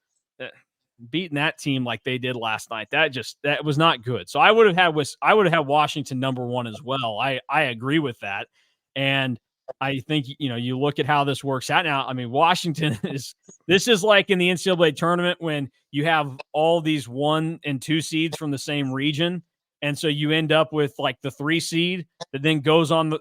beating that team like they did last night, that was not good. So I would have had Washington number 1 as well. I agree with that. And I think, you look at how this works out now. I mean, Washington this is like in the NCAA tournament when you have all these 1 and 2 seeds from the same region. And so you end up with like the 3 seed that then goes on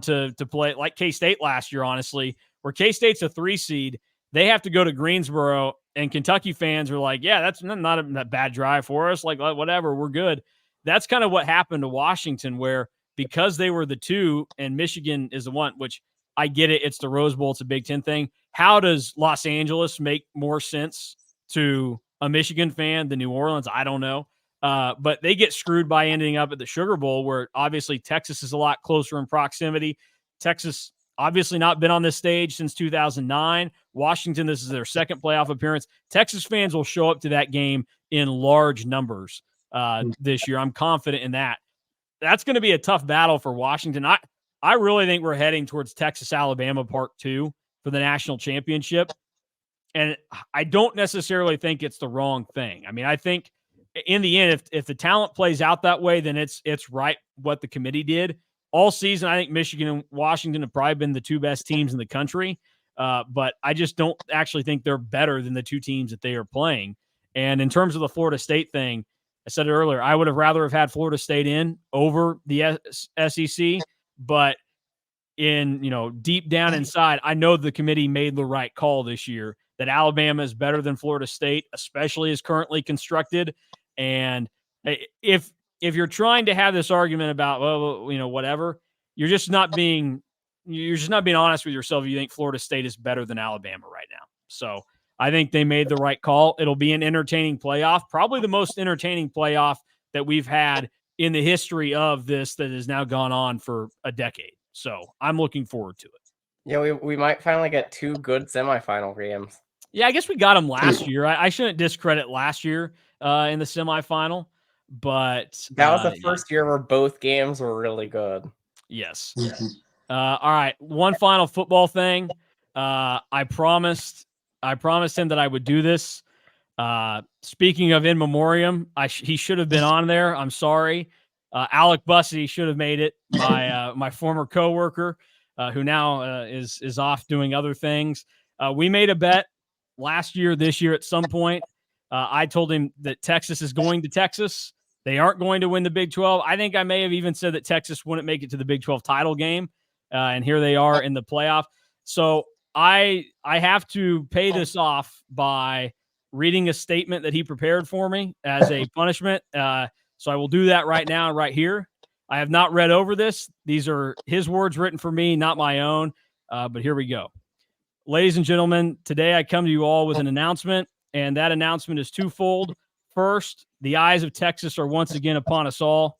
to play like K-State last year, honestly, where K-State's a 3 seed. They have to go to Greensboro and Kentucky fans are like, yeah, that's not a bad drive for us. Like, whatever, we're good. That's kind of what happened to Washington where because they were the 2 and Michigan is the 1, which I get it. It's the Rose Bowl. It's a Big Ten thing. How does Los Angeles make more sense to a Michigan fan than New Orleans? I don't know. But they get screwed by ending up at the Sugar Bowl where obviously Texas is a lot closer in proximity. Texas obviously not been on this stage since 2009. Washington, this is their second playoff appearance. Texas fans will show up to that game in large numbers this year. I'm confident in that. that's going to be a tough battle for Washington. I really think we're heading towards Texas-Alabama Part 2 for the national championship. And I don't necessarily think it's the wrong thing. I mean, I think in the end, if the talent plays out that way, then it's right what the committee did. All season, I think Michigan and Washington have probably been the two best teams in the country. But I just don't actually think they're better than the two teams that they are playing. And in terms of the Florida State thing, I said it earlier, I would have rather have had Florida State in over the SEC, but in, deep down inside, I know the committee made the right call this year that Alabama is better than Florida State, especially as currently constructed. And if you're trying to have this argument about, whatever, you're just not being honest with yourself. You think Florida State is better than Alabama right now. So I think they made the right call. It'll be an entertaining playoff, probably the most entertaining playoff that we've had in the history of this that has now gone on for a decade. So I'm looking forward to it. Yeah, we might finally get two good semifinal games. Yeah, I guess we got them last year. I shouldn't discredit last year in the semifinal, but that was the first year where both games were really good. Yes. All right. One final football thing. I promised him that I would do this. Speaking of in memoriam, he should have been on there. I'm sorry. Alec Bussey should have made it. My former coworker, who now is off doing other things. We made a bet this year at some point. I told him that Texas is going to Texas. They aren't going to win the Big 12. I think I may have even said that Texas wouldn't make it to the Big 12 title game. And here they are in the playoff. So I have to pay this off by reading a statement that he prepared for me as a punishment. So I will do that right now, right here. I have not read over this. These are his words written for me, not my own. But here we go. Ladies and gentlemen, today I come to you all with an announcement, and that announcement is twofold. First, the eyes of Texas are once again upon us all.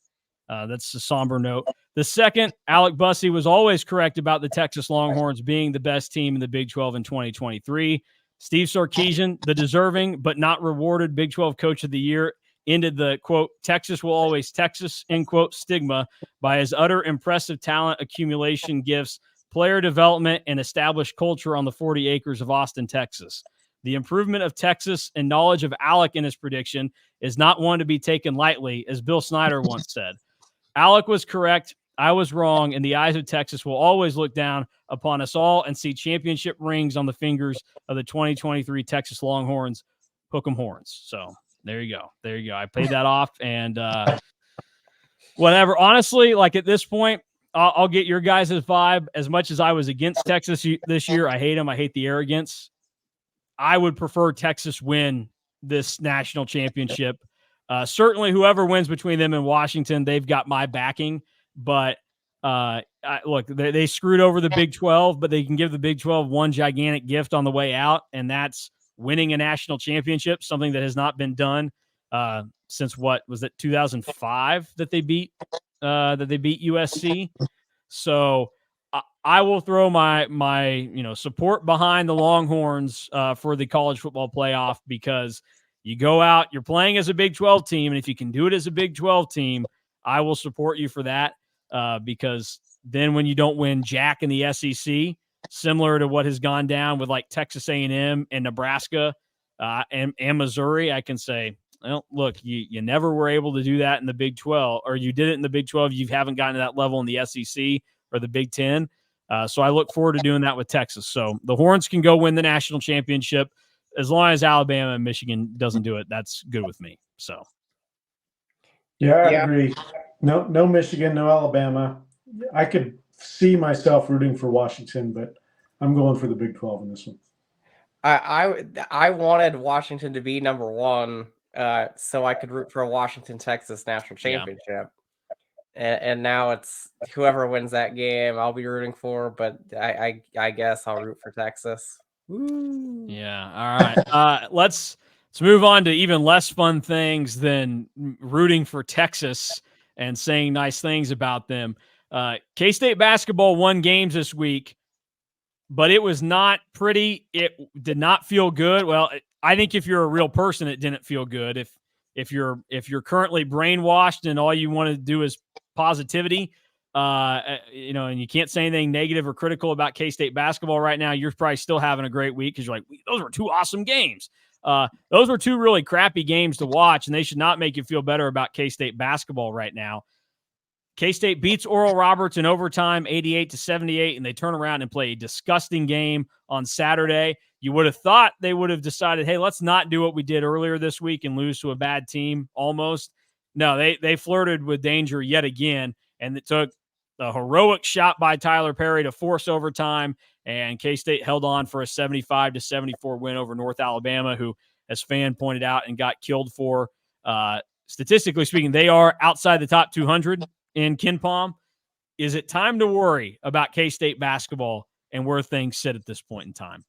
That's a somber note. The second, Alec Bussey was always correct about the Texas Longhorns being the best team in the Big 12 in 2023. Steve Sarkisian, the deserving but not rewarded Big 12 Coach of the Year, ended the, quote, Texas will always Texas, end quote, stigma by his utter impressive talent accumulation gifts, player development, and established culture on the 40 acres of Austin, Texas. The improvement of Texas and knowledge of Alec in his prediction is not one to be taken lightly, as Bill Snyder once said. Alec was correct. I was wrong, and the eyes of Texas will always look down upon us all and see championship rings on the fingers of the 2023 Texas Longhorns. Hook 'em horns. So there you go. There you go. I paid that off, and whatever. Honestly, like at this point, I'll get your guys' vibe. As much as I was against Texas this year, I hate them. I hate the arrogance. I would prefer Texas win this national championship. Certainly, whoever wins between them and Washington, they've got my backing. But look, they screwed over the Big 12, but they can give the Big 12 one gigantic gift on the way out, and that's winning a national championship, something that has not been done since what was it, 2005 that they beat USC. So I will throw my support behind the Longhorns for the college football playoff, because you go out, you're playing as a Big 12 team, and if you can do it as a Big 12 team, I will support you for that, because then when you don't win jack in the SEC, similar to what has gone down with like Texas A&M and Nebraska and Missouri, I can say, well, look, you never were able to do that in the Big 12, or you did it in the Big 12. You haven't gotten to that level in the SEC or the Big 10. So I look forward to doing that with Texas. So the Horns can go win the national championship. As long as Alabama and Michigan doesn't do it, that's good with me. So, yeah, I agree. No Michigan, no Alabama. I could see myself rooting for Washington, but I'm going for the Big 12 in this one. I wanted Washington to be number one, so I could root for a Washington-Texas national championship. Yeah. And now it's whoever wins that game, I'll be rooting for. But I guess I'll root for Texas. Woo. Yeah. All right. Let's move on to even less fun things than rooting for Texas and saying nice things about them. K-State basketball won games this week, but it was not pretty. It did not feel good. Well, I think if you're a real person, it didn't feel good. If you're currently brainwashed and all you want to do is positivity, and you can't say anything negative or critical about K-State basketball right now. You're probably still having a great week because you're like, those were 2 awesome games. Those were 2 really crappy games to watch, and they should not make you feel better about K-State basketball right now. K-State beats Oral Roberts in overtime, 88-78, and they turn around and play a disgusting game on Saturday. You would have thought they would have decided, hey, let's not do what we did earlier this week and lose to a bad team almost. No, they flirted with danger yet again, and it took a heroic shot by Tyler Perry to force overtime, and K-State held on for a 75-74 win over North Alabama, who, as Fan pointed out and got killed for, statistically speaking, they are outside the top 200 in KenPom. Is it time to worry about K-State basketball and where things sit at this point in time?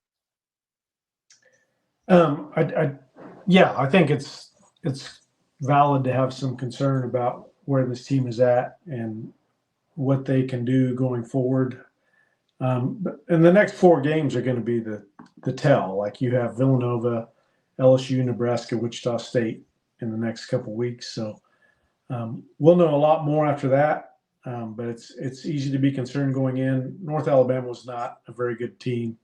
I think it's valid to have some concern about where this team is at and what they can do going forward. And the next 4 games are going to be the tell. Like, you have Villanova, LSU, Nebraska, Wichita State in the next couple weeks. So we'll know a lot more after that. But it's easy to be concerned going in. North Alabama was not a very good team.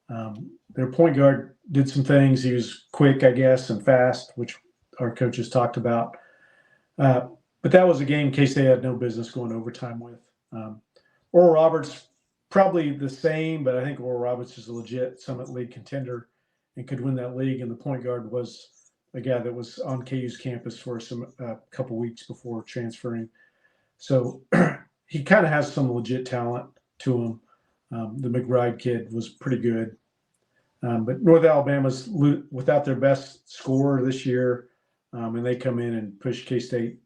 Their point guard did some things. He was quick, I guess, and fast, which our coaches talked about. But that was a game K-State had no business going overtime with. Oral Roberts, probably the same, but I think Oral Roberts is a legit Summit League contender and could win that league. And the point guard was a guy that was on KU's campus for a couple weeks before transferring. So he kind of has some legit talent to him. The McBride kid was pretty good. But North Alabama's without their best scorer this year, and they come in and push K-State.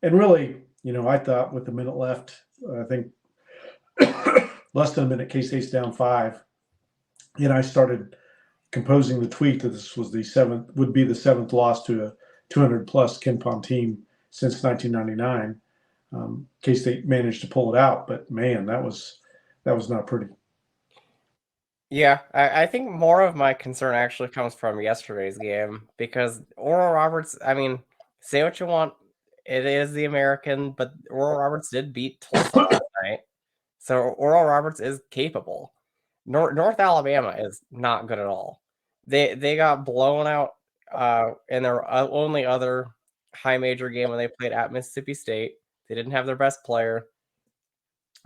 And really, I thought with a minute left, I think less than a minute, K-State's down 5. And I started composing the tweet that this was would be the 7th loss to a 200-plus KenPom team since 1999. K-State managed to pull it out, but man, that was not pretty. Yeah, I think more of my concern actually comes from yesterday's game, because Oral Roberts, I mean, say what you want, it is the American, but Oral Roberts did beat Tulsa last night. So Oral Roberts is capable. North Alabama is not good at all. They got blown out in their only other high major game when they played at Mississippi State. They didn't have their best player.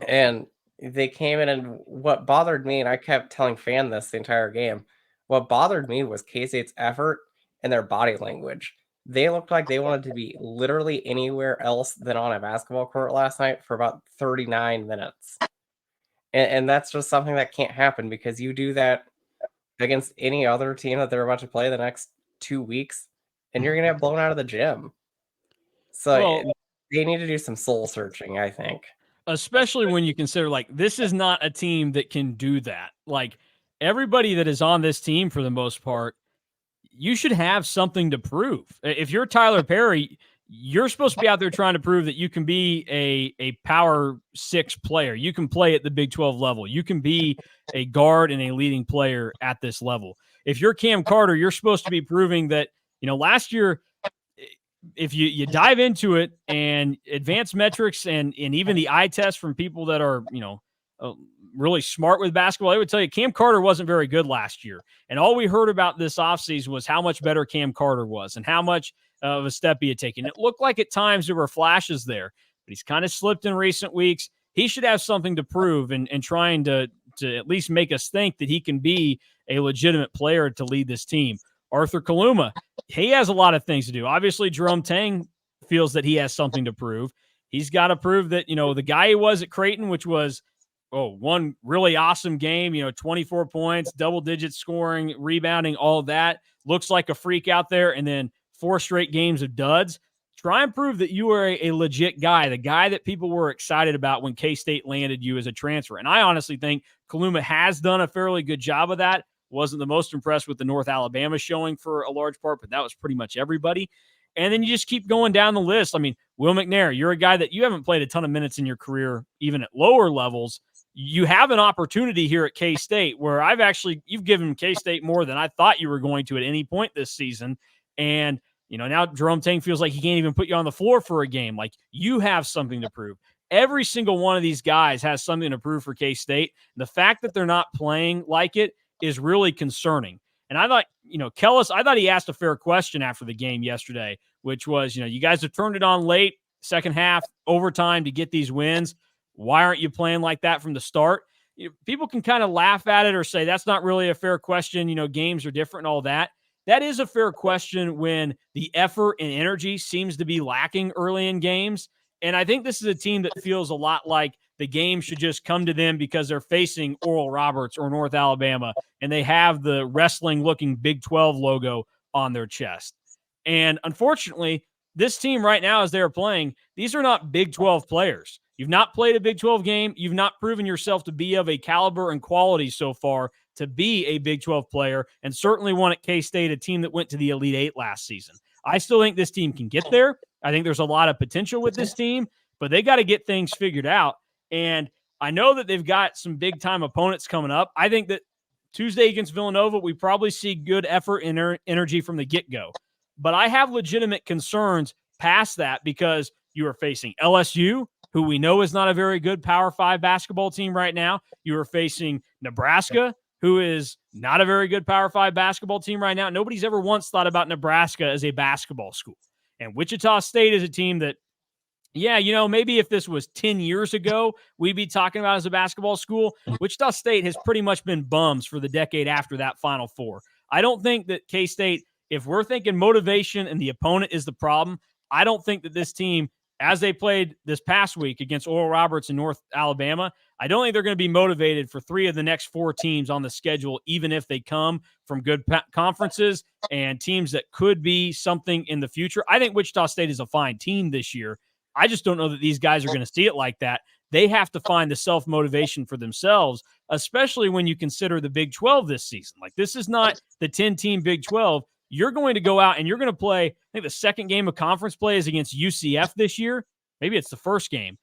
And they came in, and what bothered me, and I kept telling Fan this the entire game, what bothered me was K-State's effort and their body language. They looked like they wanted to be literally anywhere else than on a basketball court last night for about 39 minutes. And that's just something that can't happen, because you do that against any other team that they're about to play the next 2 weeks, and you're going to get blown out of the gym. So they need to do some soul searching, I think. Especially when you consider, like, this is not a team that can do that. Like, everybody that is on this team, for the most part, you should have something to prove. If you're Tyler Perry, you're supposed to be out there trying to prove that you can be a Power 6 player. You can play at the Big 12 level. You can be a guard and a leading player at this level. If you're Cam Carter, you're supposed to be proving that, last year, if you dive into it, and advanced metrics and even the eye test from people that are, really smart with basketball, I would tell you Cam Carter wasn't very good last year. And all we heard about this offseason was how much better Cam Carter was and how much of a step he had taken. It looked like at times there were flashes there, but he's kind of slipped in recent weeks. He should have something to prove and trying to at least make us think that he can be a legitimate player to lead this team. Arthur Kaluma, he has a lot of things to do. Obviously, Jerome Tang feels that he has something to prove. He's got to prove that, the guy he was at Creighton, which was, one really awesome game, 24 points, double-digit scoring, rebounding, all of that. Looks like a freak out there, and then 4 straight games of duds. Try and prove that you are a legit guy, the guy that people were excited about when K-State landed you as a transfer. And I honestly think Kaluma has done a fairly good job of that. Wasn't the most impressed with the North Alabama showing for a large part, but that was pretty much everybody. And then you just keep going down the list. I mean, Will McNair, you're a guy that you haven't played a ton of minutes in your career, even at lower levels. You have an opportunity here at K-State where you've given K-State more than I thought you were going to at any point this season. And, Now Jerome Tang feels like he can't even put you on the floor for a game. Like, you have something to prove. Every single one of these guys has something to prove for K-State. The fact that they're not playing like it is really concerning. And I thought, Kellis, I thought he asked a fair question after the game yesterday, which was, you guys have turned it on late, second half, overtime to get these wins. Why aren't you playing like that from the start? People can kind of laugh at it or say that's not really a fair question. Games are different and all that. That is a fair question when the effort and energy seems to be lacking early in games. And I think this is a team that feels a lot like the game should just come to them because they're facing Oral Roberts or North Alabama, and they have the wrestling-looking Big 12 logo on their chest. And unfortunately, this team right now, as they're playing, these are not Big 12 players. You've not played a Big 12 game. You've not proven yourself to be of a caliber and quality so far to be a Big 12 player, and certainly one at K-State, a team that went to the Elite Eight last season. I still think this team can get there. I think there's a lot of potential with this team, but they got to get things figured out. And I know that they've got some big-time opponents coming up. I think that Tuesday against Villanova, we probably see good effort and energy from the get-go. But I have legitimate concerns past that because you are facing LSU, who we know is not a very good Power 5 basketball team right now. You are facing Nebraska, who is not a very good Power 5 basketball team right now. Nobody's ever once thought about Nebraska as a basketball school. And Wichita State is a team that, maybe if this was 10 years ago, we'd be talking about as a basketball school. Wichita State has pretty much been bums for the decade after that Final Four. I don't think that K-State, if we're thinking motivation and the opponent is the problem, I don't think that this team, as they played this past week against Oral Roberts in North Alabama, I don't think they're going to be motivated for 3 of the next 4 teams on the schedule, even if they come from good conferences and teams that could be something in the future. I think Wichita State is a fine team this year. I just don't know that these guys are going to see it like that. They have to find the self-motivation for themselves, especially when you consider the Big 12 this season. Like, this is not the 10-team Big 12. You're going to go out and you're going to play, I think the second game of conference play is against UCF this year. Maybe it's the first game.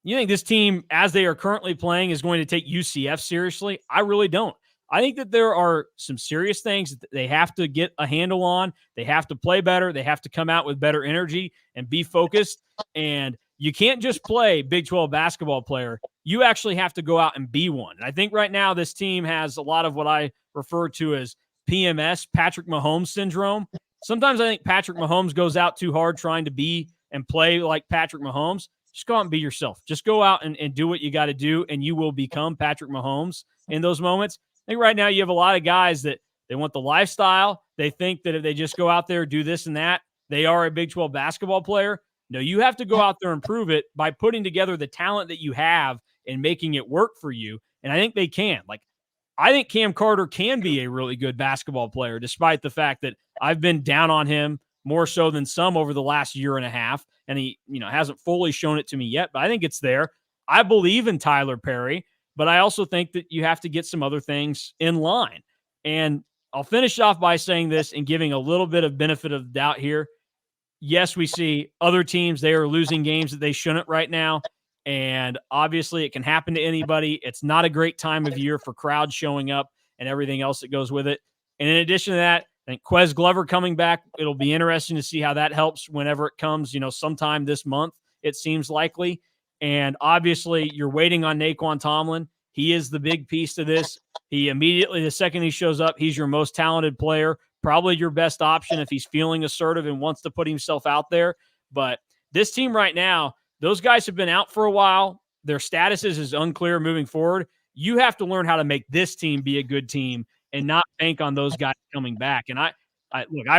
You think this team, as they are currently playing, is going to take UCF seriously? I really don't. I think that there are some serious things that they have to get a handle on. They have to play better. They have to come out with better energy and be focused. And you can't just play Big 12 basketball player. You actually have to go out and be one. And I think right now this team has a lot of what I refer to as PMS, Patrick Mahomes syndrome. Sometimes I think Patrick Mahomes goes out too hard trying to be and play like Patrick Mahomes. Just go out and be yourself. Just go out and do what you got to do, and you will become Patrick Mahomes in those moments. I think right now you have a lot of guys that they want the lifestyle. They think that if they just go out there, do this and that, they are a Big 12 basketball player. No, you have to go out there and prove it by putting together the talent that you have and making it work for you. And I think they can. I think Cam Carter can be a really good basketball player, despite the fact that I've been down on him more so than some over the last year and a half. And he, hasn't fully shown it to me yet, but I think it's there. I believe in Tyler Perry, but I also think that you have to get some other things in line. And I'll finish off by saying this and giving a little bit of benefit of the doubt here. Yes, we see other teams, they are losing games that they shouldn't right now. And obviously it can happen to anybody. It's not a great time of year for crowds showing up and everything else that goes with it. And in addition to that, I think Quez Glover coming back, it'll be interesting to see how that helps whenever it comes, sometime this month, it seems likely. And obviously you're waiting on Naquan Tomlin. He is the big piece to this. He immediately, the second he shows up, he's your most talented player, probably your best option if he's feeling assertive and wants to put himself out there. But this team right now, those guys have been out for a while. Their status is unclear moving forward. You have to learn how to make this team be a good team and not bank on those guys coming back. And I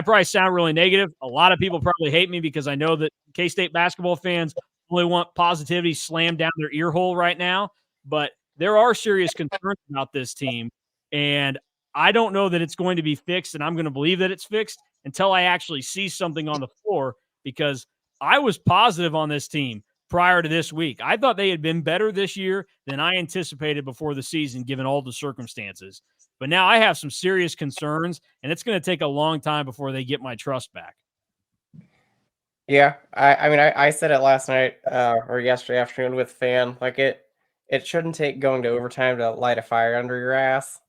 probably sound really negative. A lot of people probably hate me because I know that K-State basketball fans only want positivity slammed down their ear hole right now. But there are serious concerns about this team. And I don't know that it's going to be fixed, and I'm going to believe that it's fixed until I actually see something on the floor, because I was positive on this team prior to this week. I thought they had been better this year than I anticipated before the season, given all the circumstances. But now I have some serious concerns, and it's going to take a long time before they get my trust back. Yeah, I said it last night or yesterday afternoon with Fan. It shouldn't take going to overtime to light a fire under your ass.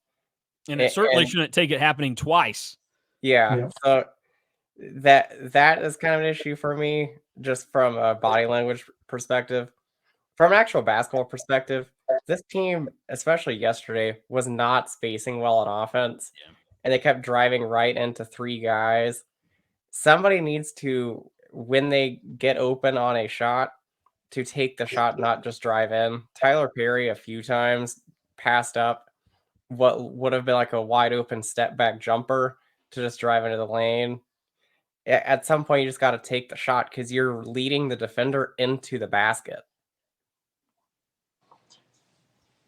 And it certainly shouldn't take it happening twice. Yeah. So that is kind of an issue for me, just from a body language perspective. From an actual basketball perspective, this team, especially yesterday, was not spacing well on offense, Yeah. and they kept driving right into three guys. Somebody needs to, when they get open on a shot, to take the shot, not just drive in. Tyler Perry a few times passed up what would have been like a wide open step back jumper to just drive into the lane. At some point, you just got to take the shot because you're leading the defender into the basket.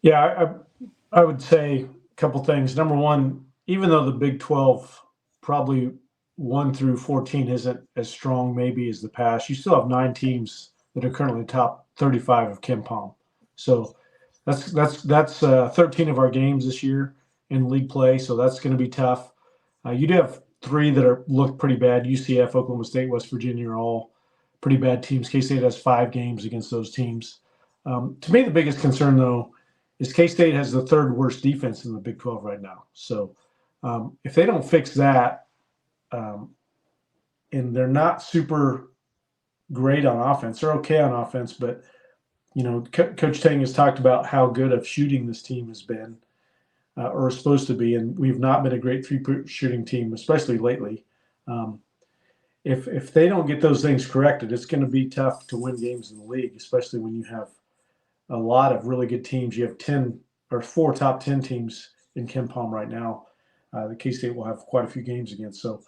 Yeah, I would say a couple things. Number one, even though the Big 12 probably 1 through 14 isn't as strong maybe as the past, you still have 9 teams that are currently top 35 of KenPom. So that's 13 of our games this year in league play. So that's going to be tough. You do have 3 that look pretty bad. UCF, Oklahoma State, West Virginia are all pretty bad teams. K-State has 5 games against those teams. To me, the biggest concern, though, is K-State has the 3rd worst defense in the Big 12 right now. So if they don't fix that, and they're not super great on offense, they're okay on offense, but Coach Tang has talked about how good of shooting this team has been, or is supposed to be, and we've not been a great 3-point shooting team, especially lately. If they don't get those things corrected, it's going to be tough to win games in the league, especially when you have a lot of really good teams. You have 10 or 4 top 10 teams in KenPom right now. The K-State will have quite a few games against. So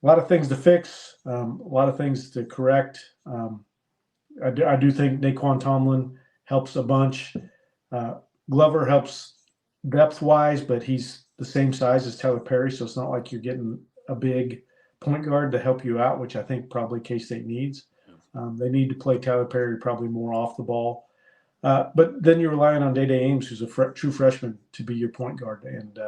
a lot of things to fix, a lot of things to correct. I do think Naquan Tomlin helps a bunch. Glover helps depth-wise, but he's the same size as Tyler Perry, so it's not like you're getting a big point guard to help you out, which I think probably K-State needs. They need to play Tyler Perry probably more off the ball. But then you're relying on Day-Day Ames, who's a true freshman, to be your point guard. And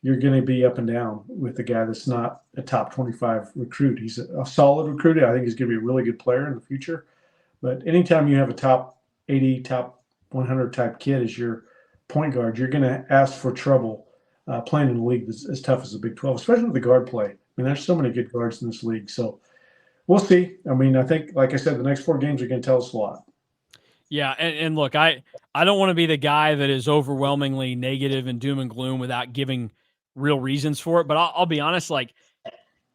you're going to be up and down with a guy that's not a top 25 recruit. He's a solid recruit. I think he's going to be a really good player in the future. But anytime you have a top 80, top 100 type kid as your point guard, you're going to ask for trouble playing in a league that's as tough as the Big 12, especially with the guard play. I mean, there's so many good guards in this league. So we'll see. I mean, I think, like I said, the next 4 games are going to tell us a lot. Yeah, and look, I don't want to be the guy that is overwhelmingly negative and doom and gloom without giving real reasons for it. But I'll be honest, like,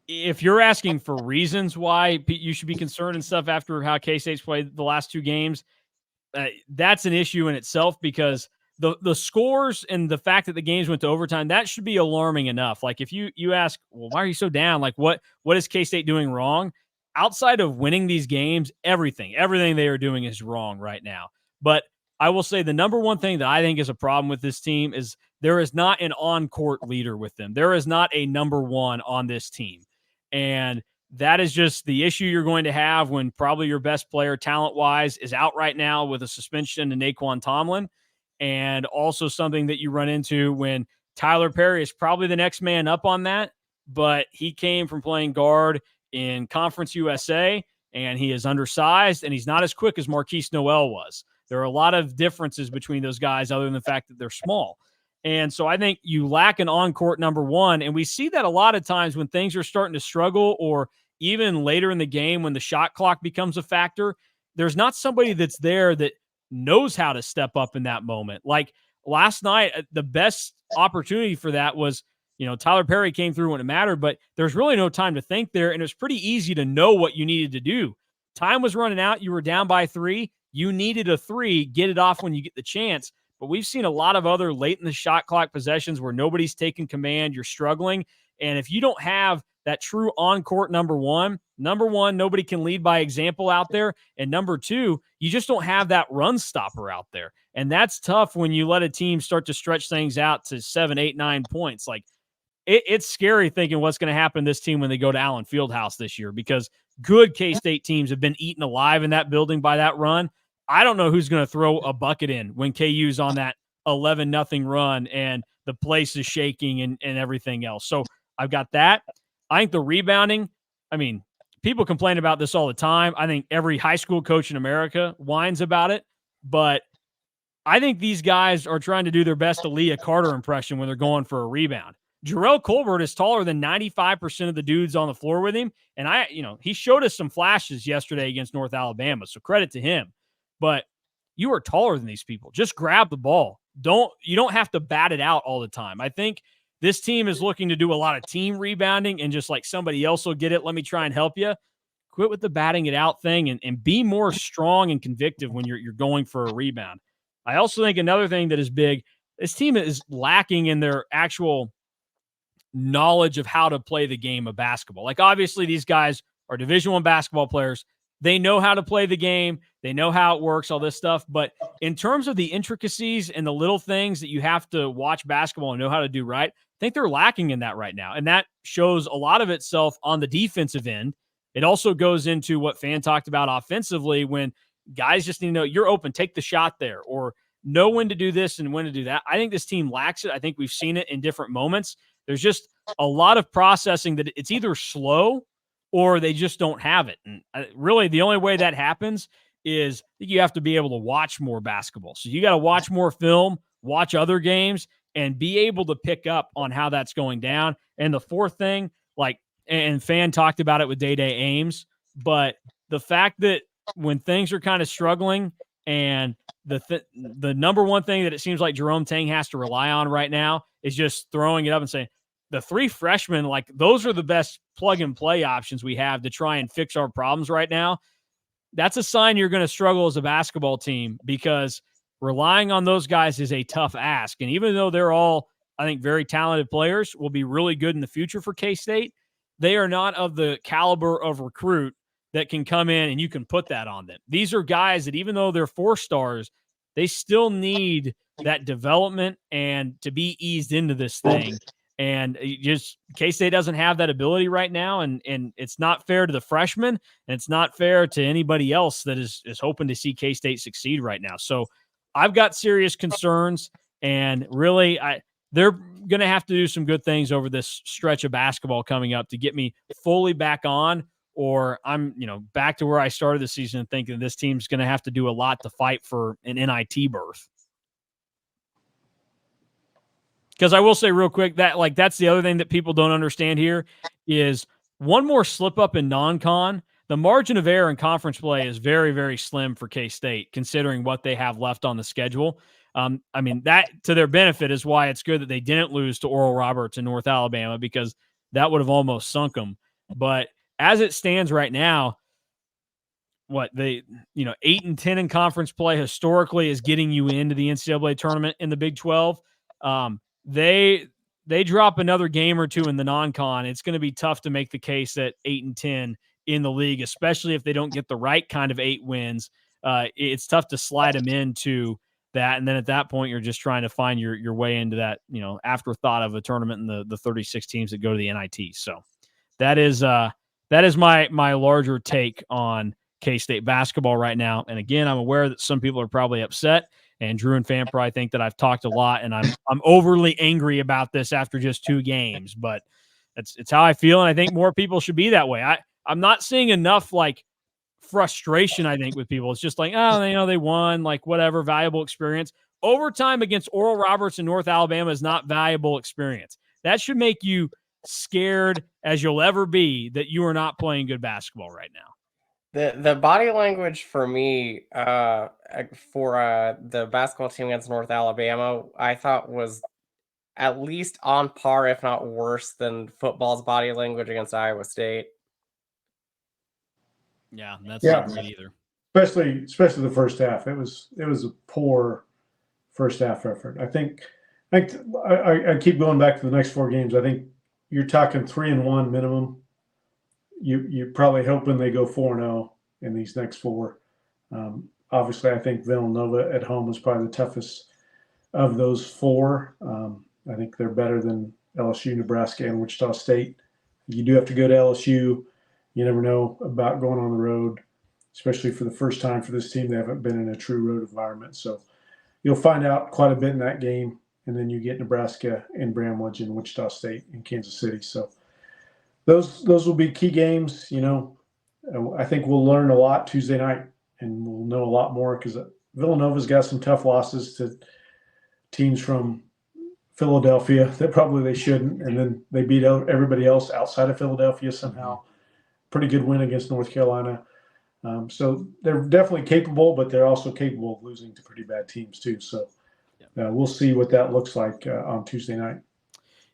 if you're asking for reasons why you should be concerned and stuff after how K-State's played the last 2 games, that's an issue in itself, because the scores and the fact that the games went to overtime, that should be alarming enough. Like, if you ask, well, why are you so down? Like, what is K-State doing wrong? Outside of winning these games, everything they are doing is wrong right now. But I will say the number one thing that I think is a problem with this team is there is not an on-court leader with them. There is not a number 1 on this team. And that is just the issue you're going to have when probably your best player talent-wise is out right now with a suspension to Naquan Tomlin, and also something that you run into when Tyler Perry is probably the next man up on that, but he came from playing guard in Conference USA, and he is undersized, and he's not as quick as Marquise Noel was. There are a lot of differences between those guys other than the fact that they're small. And so I think you lack an on-court number 1, and we see that a lot of times when things are starting to struggle, or even later in the game when the shot clock becomes a factor, there's not somebody that's there that knows how to step up in that moment. Like last night, the best opportunity for that was, Tyler Perry came through when it mattered, but there's really no time to think there, and it was pretty easy to know what you needed to do. Time was running out. You were down by 3. You needed a 3. Get it off when you get the chance. But we've seen a lot of other late in the shot clock possessions where nobody's taking command. You're struggling. And if you don't have that true on-court number 1, nobody can lead by example out there. And number 2, you just don't have that run stopper out there. And that's tough when you let a team start to stretch things out to 7, 8, 9 points. Like, it's scary thinking what's going to happen to this team when they go to Allen Fieldhouse this year, because good K-State teams have been eaten alive in that building by that run. I don't know who's going to throw a bucket in when KU's on that 11-0 run and the place is shaking and everything else. So I've got that. I think the rebounding, I mean, people complain about this all the time. I think every high school coach in America whines about it, but I think these guys are trying to do their best Aaliyah Carter impression when they're going for a rebound. Jarrell Colbert is taller than 95% of the dudes on the floor with him. And he showed us some flashes yesterday against North Alabama. So credit to him. But you are taller than these people. Just grab the ball. You don't have to bat it out all the time. I think this team is looking to do a lot of team rebounding and just like somebody else will get it. Let me try and help you. Quit with the batting it out thing and be more strong and convictive when you're going for a rebound. I also think another thing that is big, this team is lacking in their actual knowledge of how to play the game of basketball. Like, obviously, these guys are Division I basketball players. They know how to play the game. They know how it works, all this stuff. But in terms of the intricacies and the little things that you have to watch basketball and know how to do right, I think they're lacking in that right now. And that shows a lot of itself on the defensive end. It also goes into what Fan talked about offensively when guys just need to know you're open, take the shot there, or know when to do this and when to do that. I think this team lacks it. I think we've seen it in different moments. There's just a lot of processing that it's either slow or they just don't have it. And really the only way that happens is you have to be able to watch more basketball. So you got to watch more film, watch other games, and be able to pick up on how that's going down. And the fourth thing, and Fan talked about it with Day-Day Ames, but the fact that when things are kind of struggling and the number one thing that it seems like Jerome Tang has to rely on right now is just throwing it up and saying, the three freshmen, those are the best plug-and-play options we have to try and fix our problems right now. That's a sign you're going to struggle as a basketball team because relying on those guys is a tough ask. And even though they're all, I think, very talented players, will be really good in the future for K-State, they are not of the caliber of recruit that can come in and you can put that on them. These are guys that even though they're 4 stars, they still need that development and to be eased into this thing. And just K-State doesn't have that ability right now, and it's not fair to the freshmen, and it's not fair to anybody else that is hoping to see K-State succeed right now. So I've got serious concerns, and really they're going to have to do some good things over this stretch of basketball coming up to get me fully back on, or I'm back to where I started the season thinking this team's going to have to do a lot to fight for an NIT berth. Because I will say real quick that that's the other thing that people don't understand here is one more slip up in non-con. The margin of error in conference play is very, very slim for K-State considering what they have left on the schedule. I mean, that to their benefit is why it's good that they didn't lose to Oral Roberts in North Alabama because that would have almost sunk them. But as it stands right now, 8-10 in conference play historically is getting you into the NCAA tournament in the Big 12. They drop another game or two in the non-con. It's going to be tough to make the case at 8-10 in the league, especially if they don't get the right kind of 8 wins. It's tough to slide them into that. And then at that point, you're just trying to find your way into that, afterthought of a tournament and the 36 teams that go to the NIT. So that is my larger take on K-State basketball right now. And again, I'm aware that some people are probably upset. And Drew and Fan probably think that I've talked a lot, and I'm overly angry about this after just 2 games. But it's how I feel, and I think more people should be that way. I'm not seeing enough frustration. I think with people, it's just they won, whatever, valuable experience. Overtime against Oral Roberts in North Alabama is not valuable experience. That should make you scared as you'll ever be that you are not playing good basketball right now. The body language for me for the basketball team against North Alabama, I thought was at least on par, if not worse, than football's body language against Iowa State. Yeah, that's not great either. Especially the first half. It was a poor first half effort. I keep going back to the next 4 games. I think you're talking 3-1 minimum. You're probably hoping they go 4-0 in these next 4. Obviously, I think Villanova at home was probably the toughest of those 4. I think they're better than LSU, Nebraska, and Wichita State. You do have to go to LSU. You never know about going on the road, especially for the first time for this team. They haven't been in a true road environment. So you'll find out quite a bit in that game. And then you get Nebraska and Bramlage and Wichita State and Kansas City. So those will be key games. I think we'll learn a lot Tuesday night, and we'll know a lot more because Villanova's got some tough losses to teams from Philadelphia that probably they shouldn't, and then they beat everybody else outside of Philadelphia somehow. Pretty good win against North Carolina. So they're definitely capable, but they're also capable of losing to pretty bad teams too. So we'll see what that looks like on Tuesday night.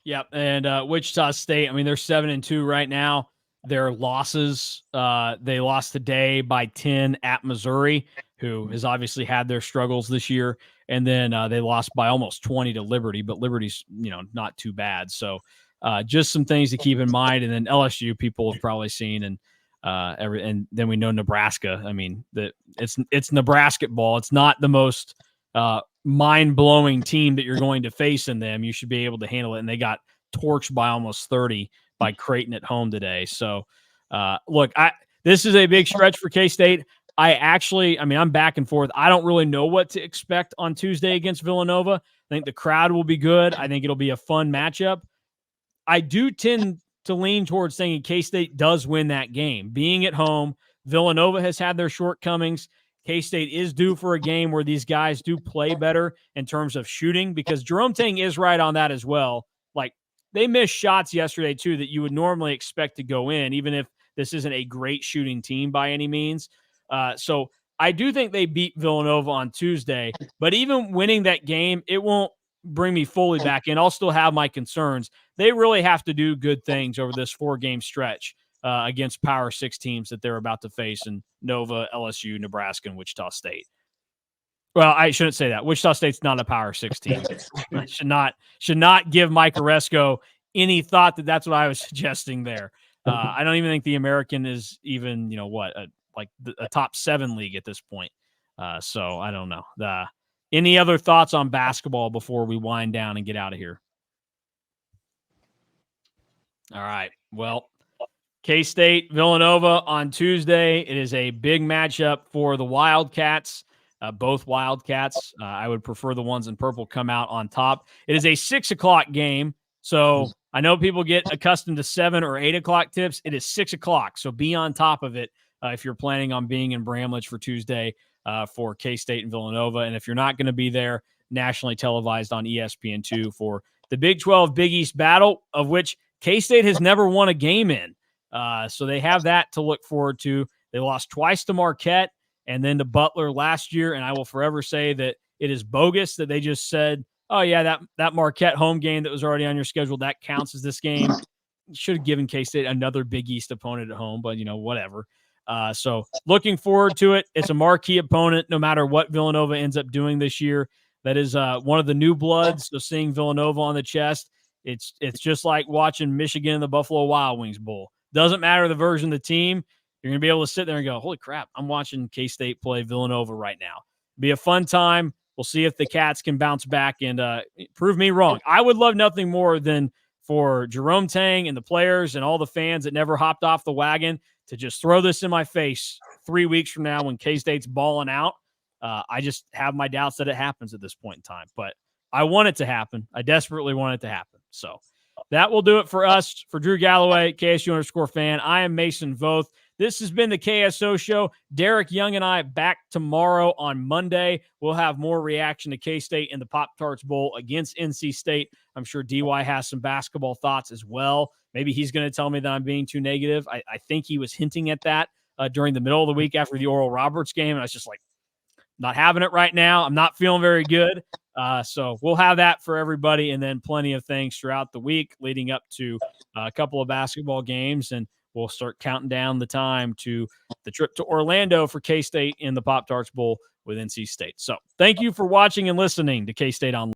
Yep, and Wichita State, I mean, they're 7-2 right now. Their losses, they lost today by 10 at Missouri, who has obviously had their struggles this year, and then they lost by almost 20 to Liberty, but Liberty's, not too bad. So just some things to keep in mind. And then LSU, people have probably seen, and and then we know Nebraska. I mean, it's Nebraska ball. It's not the most mind-blowing team that you're going to face in them. You should be able to handle it, and they got torched by almost 30 by Creighton at home today. So look, this is a big stretch for K-State. I'm back and forth. I don't really know what to expect on Tuesday against Villanova. I think the crowd will be good. I think it'll be a fun matchup. I do tend to lean towards thinking K-State does win that game. Being at home, Villanova has had their shortcomings. K-State is due for a game where these guys do play better in terms of shooting, because Jerome Tang is right on that as well. Like, they missed shots yesterday too that you would normally expect to go in, even if this isn't a great shooting team by any means. So I do think they beat Villanova on Tuesday, but even winning that game, it won't bring me fully back in. I'll still have my concerns. They really have to do good things over this 4-game stretch against Power 6 teams that they're about to face in Nova, LSU, Nebraska, and Wichita State. Well, I shouldn't say that. Wichita State's not a Power 6 team. I should not give Mike Oresco any thought that that's what I was suggesting there. I don't even think the American is even, a top 7 league at this point. So I don't know. Any other thoughts on basketball before we wind down and get out of here? All right. Well, K-State, Villanova on Tuesday. It is a big matchup for the Wildcats. Both Wildcats. I would prefer the ones in purple come out on top. It is a 6:00 game. So I know people get accustomed to 7 or 8 o'clock tips. It is 6:00. So be on top of it if you're planning on being in Bramlage for Tuesday for K-State and Villanova. And if you're not going to be there, nationally televised on ESPN2 for the Big 12 Big East battle, of which K-State has never won a game in. So they have that to look forward to. They lost twice to Marquette and then to Butler last year, and I will forever say that it is bogus that they just said, oh, yeah, that Marquette home game that was already on your schedule, that counts as this game. Should have given K-State another Big East opponent at home, but, whatever. So looking forward to it. It's a marquee opponent no matter what Villanova ends up doing this year. That is one of the new bloods, so seeing Villanova on the chest, it's just like watching Michigan in the Buffalo Wild Wings Bowl. Doesn't matter the version of the team. You're going to be able to sit there and go, holy crap, I'm watching K-State play Villanova right now. Be a fun time. We'll see if the Cats can bounce back and prove me wrong. I would love nothing more than for Jerome Tang and the players and all the fans that never hopped off the wagon to just throw this in my face 3 weeks from now when K-State's balling out. I just have my doubts that it happens at this point in time. But I want it to happen. I desperately want it to happen. So that will do it for us. For Drew Galloway, KSU_fan, I am Mason Voth. This has been the KSO Show. Derek Young and I back tomorrow on Monday. We'll have more reaction to K-State in the Pop-Tarts Bowl against NC State. I'm sure DY has some basketball thoughts as well. Maybe he's going to tell me that I'm being too negative. I think he was hinting at that during the middle of the week after the Oral Roberts game. And I was just like, not having it right now. I'm not feeling very good. So we'll have that for everybody, and then plenty of things throughout the week leading up to a couple of basketball games. And we'll start counting down the time to the trip to Orlando for K-State in the Pop-Tarts Bowl with NC State. So thank you for watching and listening to K-State Online.